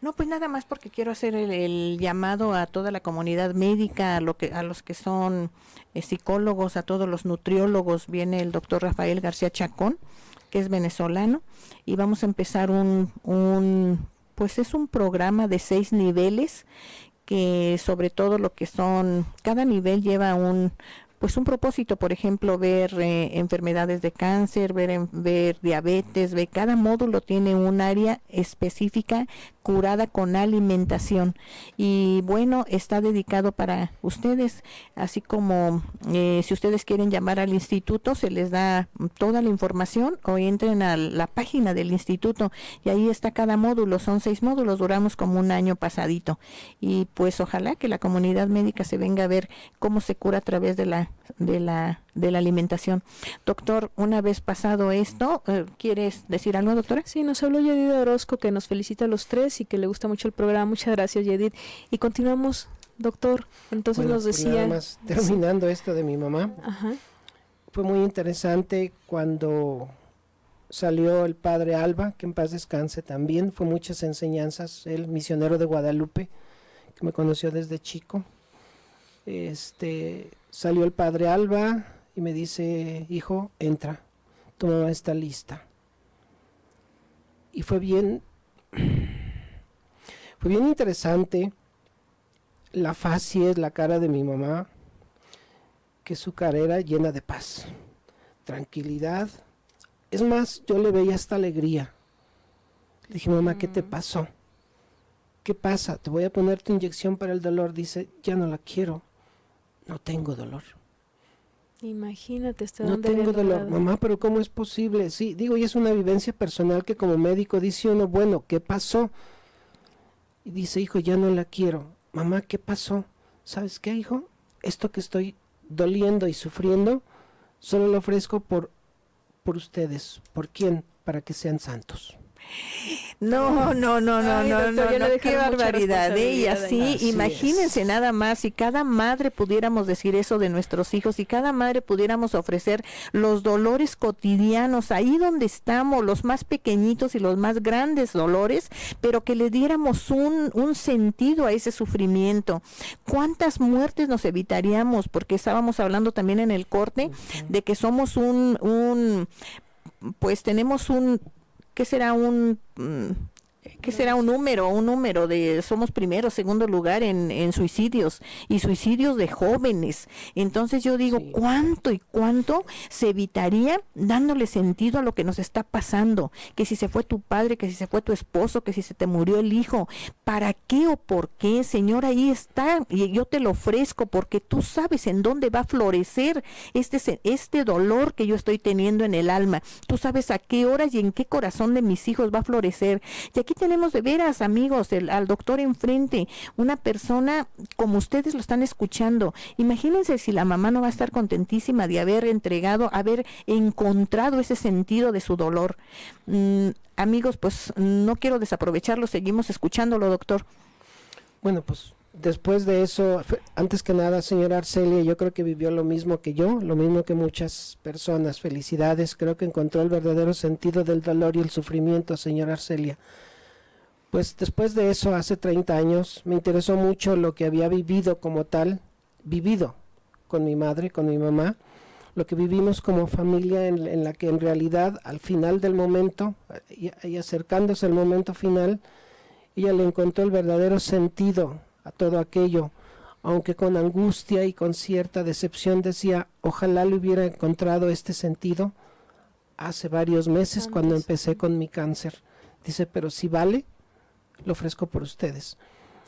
No, pues nada más porque quiero hacer el llamado a toda la comunidad médica, a los que son psicólogos, a todos los nutriólogos. Viene el doctor Rafael García Chacón, que es venezolano, y vamos a empezar pues es un programa de 6 niveles, que sobre todo lo que son, cada nivel lleva un propósito. Por ejemplo, ver enfermedades de cáncer, ver diabetes, cada módulo tiene un área específica curada con alimentación, y bueno, está dedicado para ustedes, así como si ustedes quieren llamar al instituto, se les da toda la información, o entren a la página del instituto y ahí está cada módulo. Son 6 módulos, duramos como un año pasadito, y pues ojalá que la comunidad médica se venga a ver cómo se cura a través de la alimentación. Doctor, una vez pasado esto, ¿quieres decir algo, doctora? Sí, nos habló Yedid Orozco, que nos felicita a los 3 y que le gusta mucho el programa. Muchas gracias, Yedid. Y continuamos, doctor. Entonces nos decía... Nada más, terminando esto de mi mamá, ajá, fue muy interesante cuando salió el padre Alba, que en paz descanse también, fue muchas enseñanzas, el misionero de Guadalupe, que me conoció desde chico. Salió el padre Alba y me dice: hijo, entra, tu mamá está lista. Y fue bien interesante la facies, la cara de mi mamá, que su cara era llena de paz, tranquilidad. Es más, yo le veía hasta alegría. Le dije: mamá, ¿qué te pasó? ¿Qué pasa? Te voy a poner tu inyección para el dolor. Dice: ya no la quiero, no tengo dolor. Imagínate hasta no dónde tengo dolor. Mamá, pero ¿cómo es posible? Sí, digo, y es una vivencia personal que como médico dice uno: bueno, ¿qué pasó? Y dice: hijo, ya no la quiero. Mamá, ¿qué pasó? ¿Sabes qué, hijo? Esto que estoy doliendo y sufriendo, solo lo ofrezco por ustedes. ¿Por quién? Para que sean santos. No, qué barbaridad, y así imagínense nada más, si cada madre pudiéramos decir eso de nuestros hijos, si cada madre pudiéramos ofrecer los dolores cotidianos ahí donde estamos, los más pequeñitos y los más grandes dolores, pero que le diéramos un sentido a ese sufrimiento. ¿Cuántas muertes nos evitaríamos? Porque estábamos hablando también en el corte de que somos pues tenemos ¿qué será un número de somos primero, segundo lugar en suicidios, y suicidios de jóvenes? Entonces yo digo, ¿cuánto se evitaría dándole sentido a lo que nos está pasando? Que si se fue tu padre, que si se fue tu esposo, que si se te murió el hijo, ¿para qué o por qué? Señor, ahí está, y yo te lo ofrezco porque tú sabes en dónde va a florecer este dolor que yo estoy teniendo en el alma. Tú sabes a qué horas y en qué corazón de mis hijos va a florecer. Y aquí tenemos de veras, amigos, al doctor enfrente, una persona como ustedes lo están escuchando. Imagínense si la mamá no va a estar contentísima de haber encontrado ese sentido de su dolor. Amigos, pues no quiero desaprovecharlo, seguimos escuchándolo, doctor. Bueno, pues después de eso, antes que nada, señora Arcelia, yo creo que vivió lo mismo que yo, lo mismo que muchas personas. Felicidades, creo que encontró el verdadero sentido del dolor y el sufrimiento, señora Arcelia. Pues después de eso, hace 30 años, me interesó mucho lo que había vivido como tal, vivido con mi madre, con mi mamá, lo que vivimos como familia en la que en realidad al final del momento, y acercándose al momento final, ella le encontró el verdadero sentido a todo aquello, aunque con angustia y con cierta decepción decía, ojalá le hubiera encontrado este sentido hace varios meses cuando empecé con mi cáncer. Dice, pero si vale, lo ofrezco por ustedes.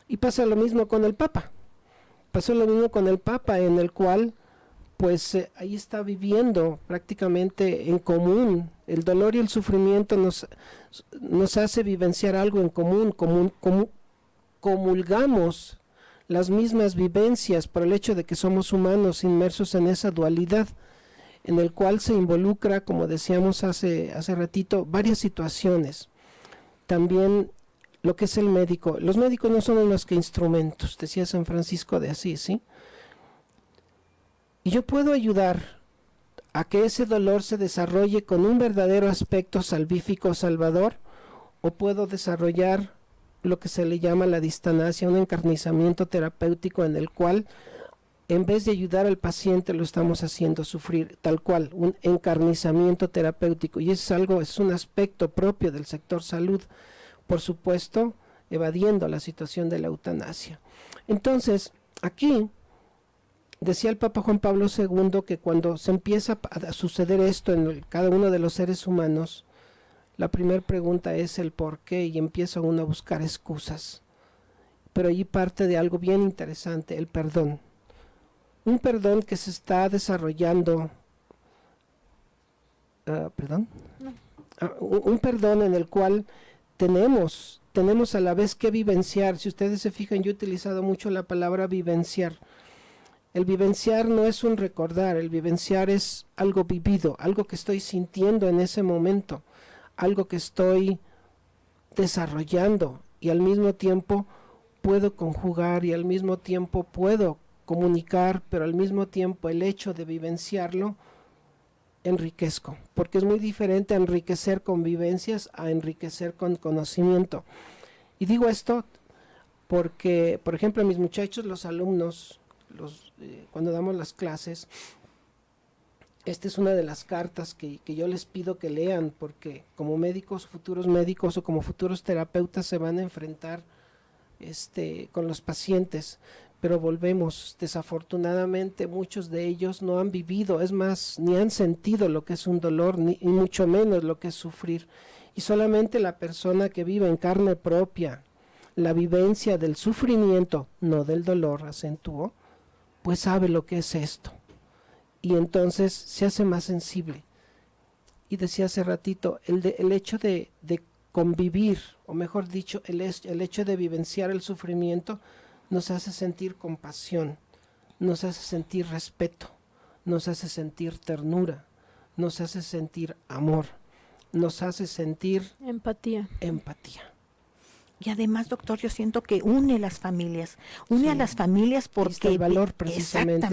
Y pasa lo mismo con el Papa. Pasó lo mismo con el Papa, en el cual pues ahí está viviendo prácticamente en común. El dolor y el sufrimiento nos hace vivenciar algo en común, comulgamos las mismas vivencias por el hecho de que somos humanos inmersos en esa dualidad, en el cual se involucra, como decíamos hace ratito, varias situaciones. También lo que es el médico. Los médicos no son más que instrumentos, decía San Francisco de Asís, ¿sí? Y yo puedo ayudar a que ese dolor se desarrolle con un verdadero aspecto salvífico salvador, o puedo desarrollar lo que se le llama la distanasia, un encarnizamiento terapéutico en el cual en vez de ayudar al paciente lo estamos haciendo sufrir, tal cual, un encarnizamiento terapéutico, y es un aspecto propio del sector salud, por supuesto, evadiendo la situación de la eutanasia. Entonces, aquí decía el Papa Juan Pablo II que cuando se empieza a suceder esto en cada uno de los seres humanos, la primera pregunta es el por qué, y empieza uno a buscar excusas. Pero allí parte de algo bien interesante, el perdón. Un perdón que se está desarrollando, un perdón en el cual tenemos a la vez que vivenciar. Si ustedes se fijan, yo he utilizado mucho la palabra vivenciar. El vivenciar no es un recordar, el vivenciar es algo vivido, algo que estoy sintiendo en ese momento, algo que estoy desarrollando, y al mismo tiempo puedo conjugar, y al mismo tiempo puedo comunicar, pero al mismo tiempo el hecho de vivenciarlo enriquezco, porque es muy diferente enriquecer con vivencias a enriquecer con conocimiento. Y digo esto porque, por ejemplo, a mis muchachos, los alumnos, cuando damos las clases, esta es una de las cartas que yo les pido que lean, porque como médicos, futuros médicos o como futuros terapeutas se van a enfrentar con los pacientes. Pero volvemos, desafortunadamente muchos de ellos no han vivido, es más, ni han sentido lo que es un dolor, ni mucho menos lo que es sufrir. Y solamente la persona que vive en carne propia la vivencia del sufrimiento, no del dolor, acentuó, pues sabe lo que es esto. Y entonces se hace más sensible. Y decía hace ratito, el hecho de convivir, o mejor dicho, el hecho de vivenciar el sufrimiento, nos hace sentir compasión, nos hace sentir respeto, nos hace sentir ternura, nos hace sentir amor, nos hace sentir empatía. Y además, doctor, yo siento que une a las familias porque el valor precisamente,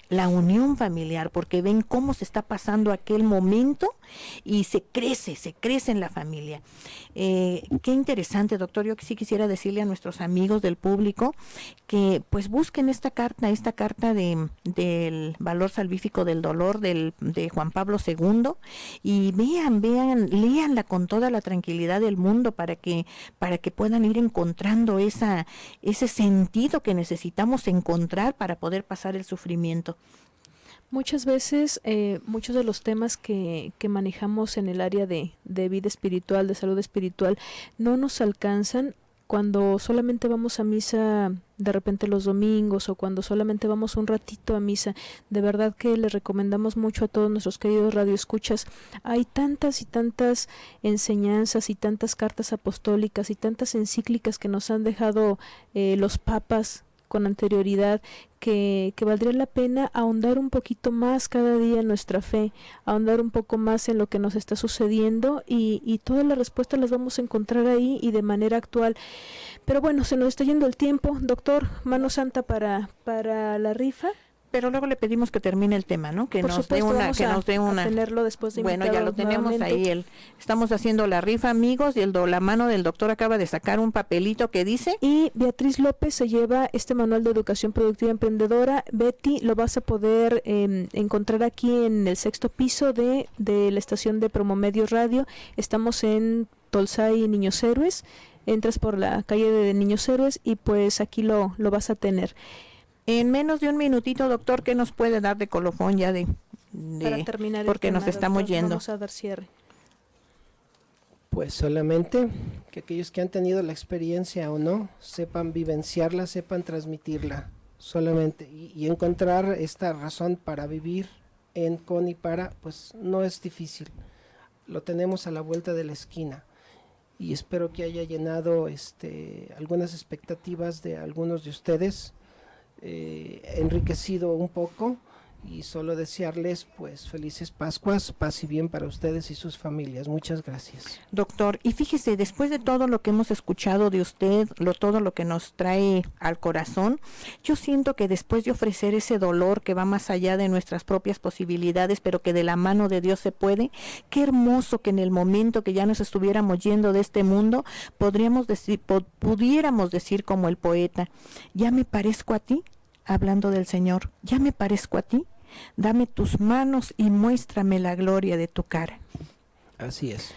la unión familiar, porque ven cómo se está pasando aquel momento y se crece en la familia. Qué interesante, doctor. Yo sí quisiera decirle a nuestros amigos del público que pues busquen esta carta del valor salvífico del dolor de Juan Pablo II, y léanla con toda la tranquilidad del mundo para que puedan ir encontrando ese sentido que necesitamos encontrar para poder pasar el sufrimiento. Muchas veces, muchos de los temas que manejamos en el área de vida espiritual, de salud espiritual, no nos alcanzan cuando solamente vamos a misa de repente los domingos, o cuando solamente vamos un ratito a misa. De verdad que les recomendamos mucho a todos nuestros queridos radioescuchas. Hay tantas y tantas enseñanzas y tantas cartas apostólicas y tantas encíclicas que nos han dejado los papas con anterioridad, que valdría la pena ahondar un poquito más cada día en nuestra fe, ahondar un poco más en lo que nos está sucediendo, y todas las respuestas las vamos a encontrar ahí y de manera actual. Pero bueno, se nos está yendo el tiempo. Doctor, mano santa para la rifa. Pero luego le pedimos que termine el tema, ¿no? Que Por nos supuesto, dé una. A tenerlo después de Bueno, ya lo tenemos nuevamente. ahí. Estamos haciendo la rifa, amigos, y la mano del doctor acaba de sacar un papelito que dice. Y Beatriz López se lleva este manual de educación productiva emprendedora. Betty, lo vas a poder encontrar aquí en el 6º piso de la estación de Promomedios Radio. Estamos en Tolsay Niños Héroes. Entras por la calle de Niños Héroes y pues aquí lo vas a tener. En menos de un minutito, doctor, ¿qué nos puede dar de colofón ya para terminar porque nos estamos yendo? Vamos a dar cierre. Pues solamente que aquellos que han tenido la experiencia o no, sepan vivenciarla, sepan transmitirla, solamente, y encontrar esta razón para vivir con y para, pues no es difícil, lo tenemos a la vuelta de la esquina. Y espero que haya llenado algunas expectativas de algunos de ustedes, enriquecido un poco, y solo desearles pues felices Pascuas, paz y bien para ustedes y sus familias. Muchas gracias. Doctor, y fíjese, después de todo lo que hemos escuchado de usted, todo lo que nos trae al corazón, yo siento que después de ofrecer ese dolor que va más allá de nuestras propias posibilidades, pero que de la mano de Dios se puede, qué hermoso que en el momento que ya nos estuviéramos yendo de este mundo, pudiéramos decir como el poeta, ya me parezco a ti, hablando del Señor, ya me parezco a ti, dame tus manos y muéstrame la gloria de tu cara. Así es.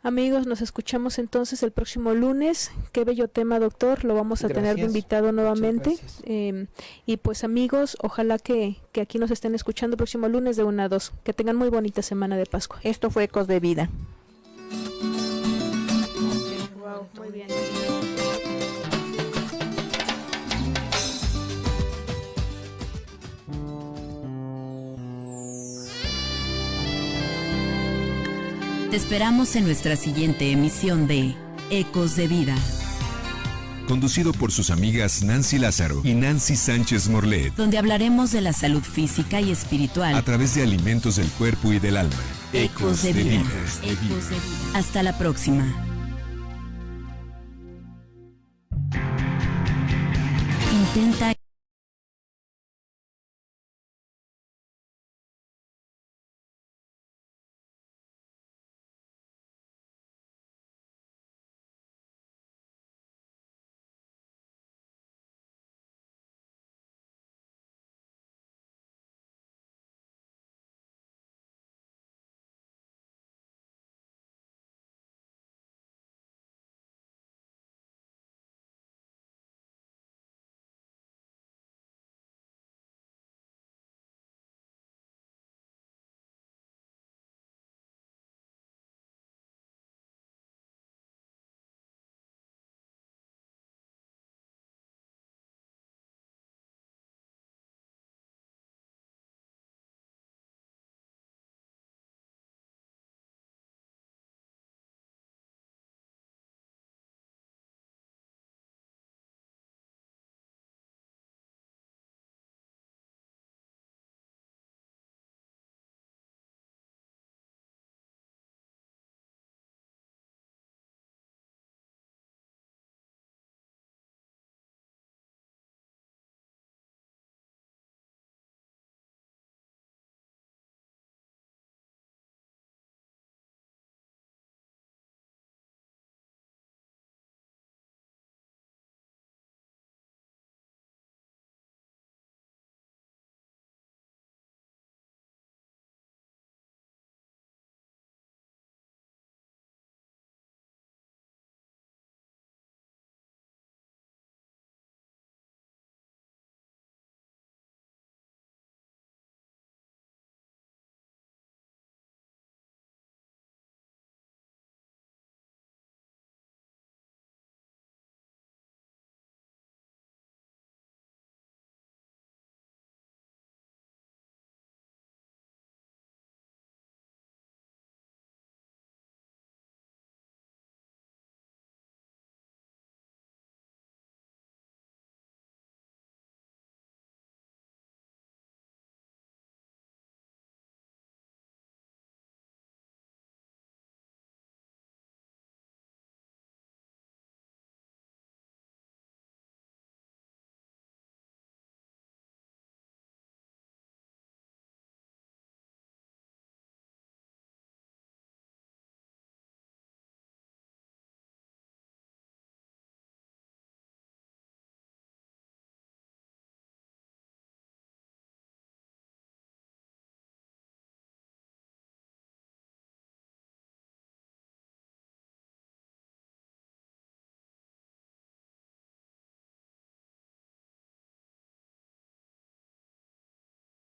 Amigos, nos escuchamos entonces el próximo lunes. Qué bello tema, doctor, lo vamos a tener de invitado nuevamente. Y pues amigos, ojalá que aquí nos estén escuchando el próximo lunes de 1 a 2. Que tengan muy bonita semana de Pascua. Esto fue Ecos de Vida. Wow, muy bien. Te esperamos en nuestra siguiente emisión de Ecos de Vida. Conducido por sus amigas Nancy Lázaro y Nancy Sánchez Morlet. Donde hablaremos de la salud física y espiritual. A través de alimentos del cuerpo y del alma. Ecos de Vida. Ecos de Vida. Hasta la próxima. Intenta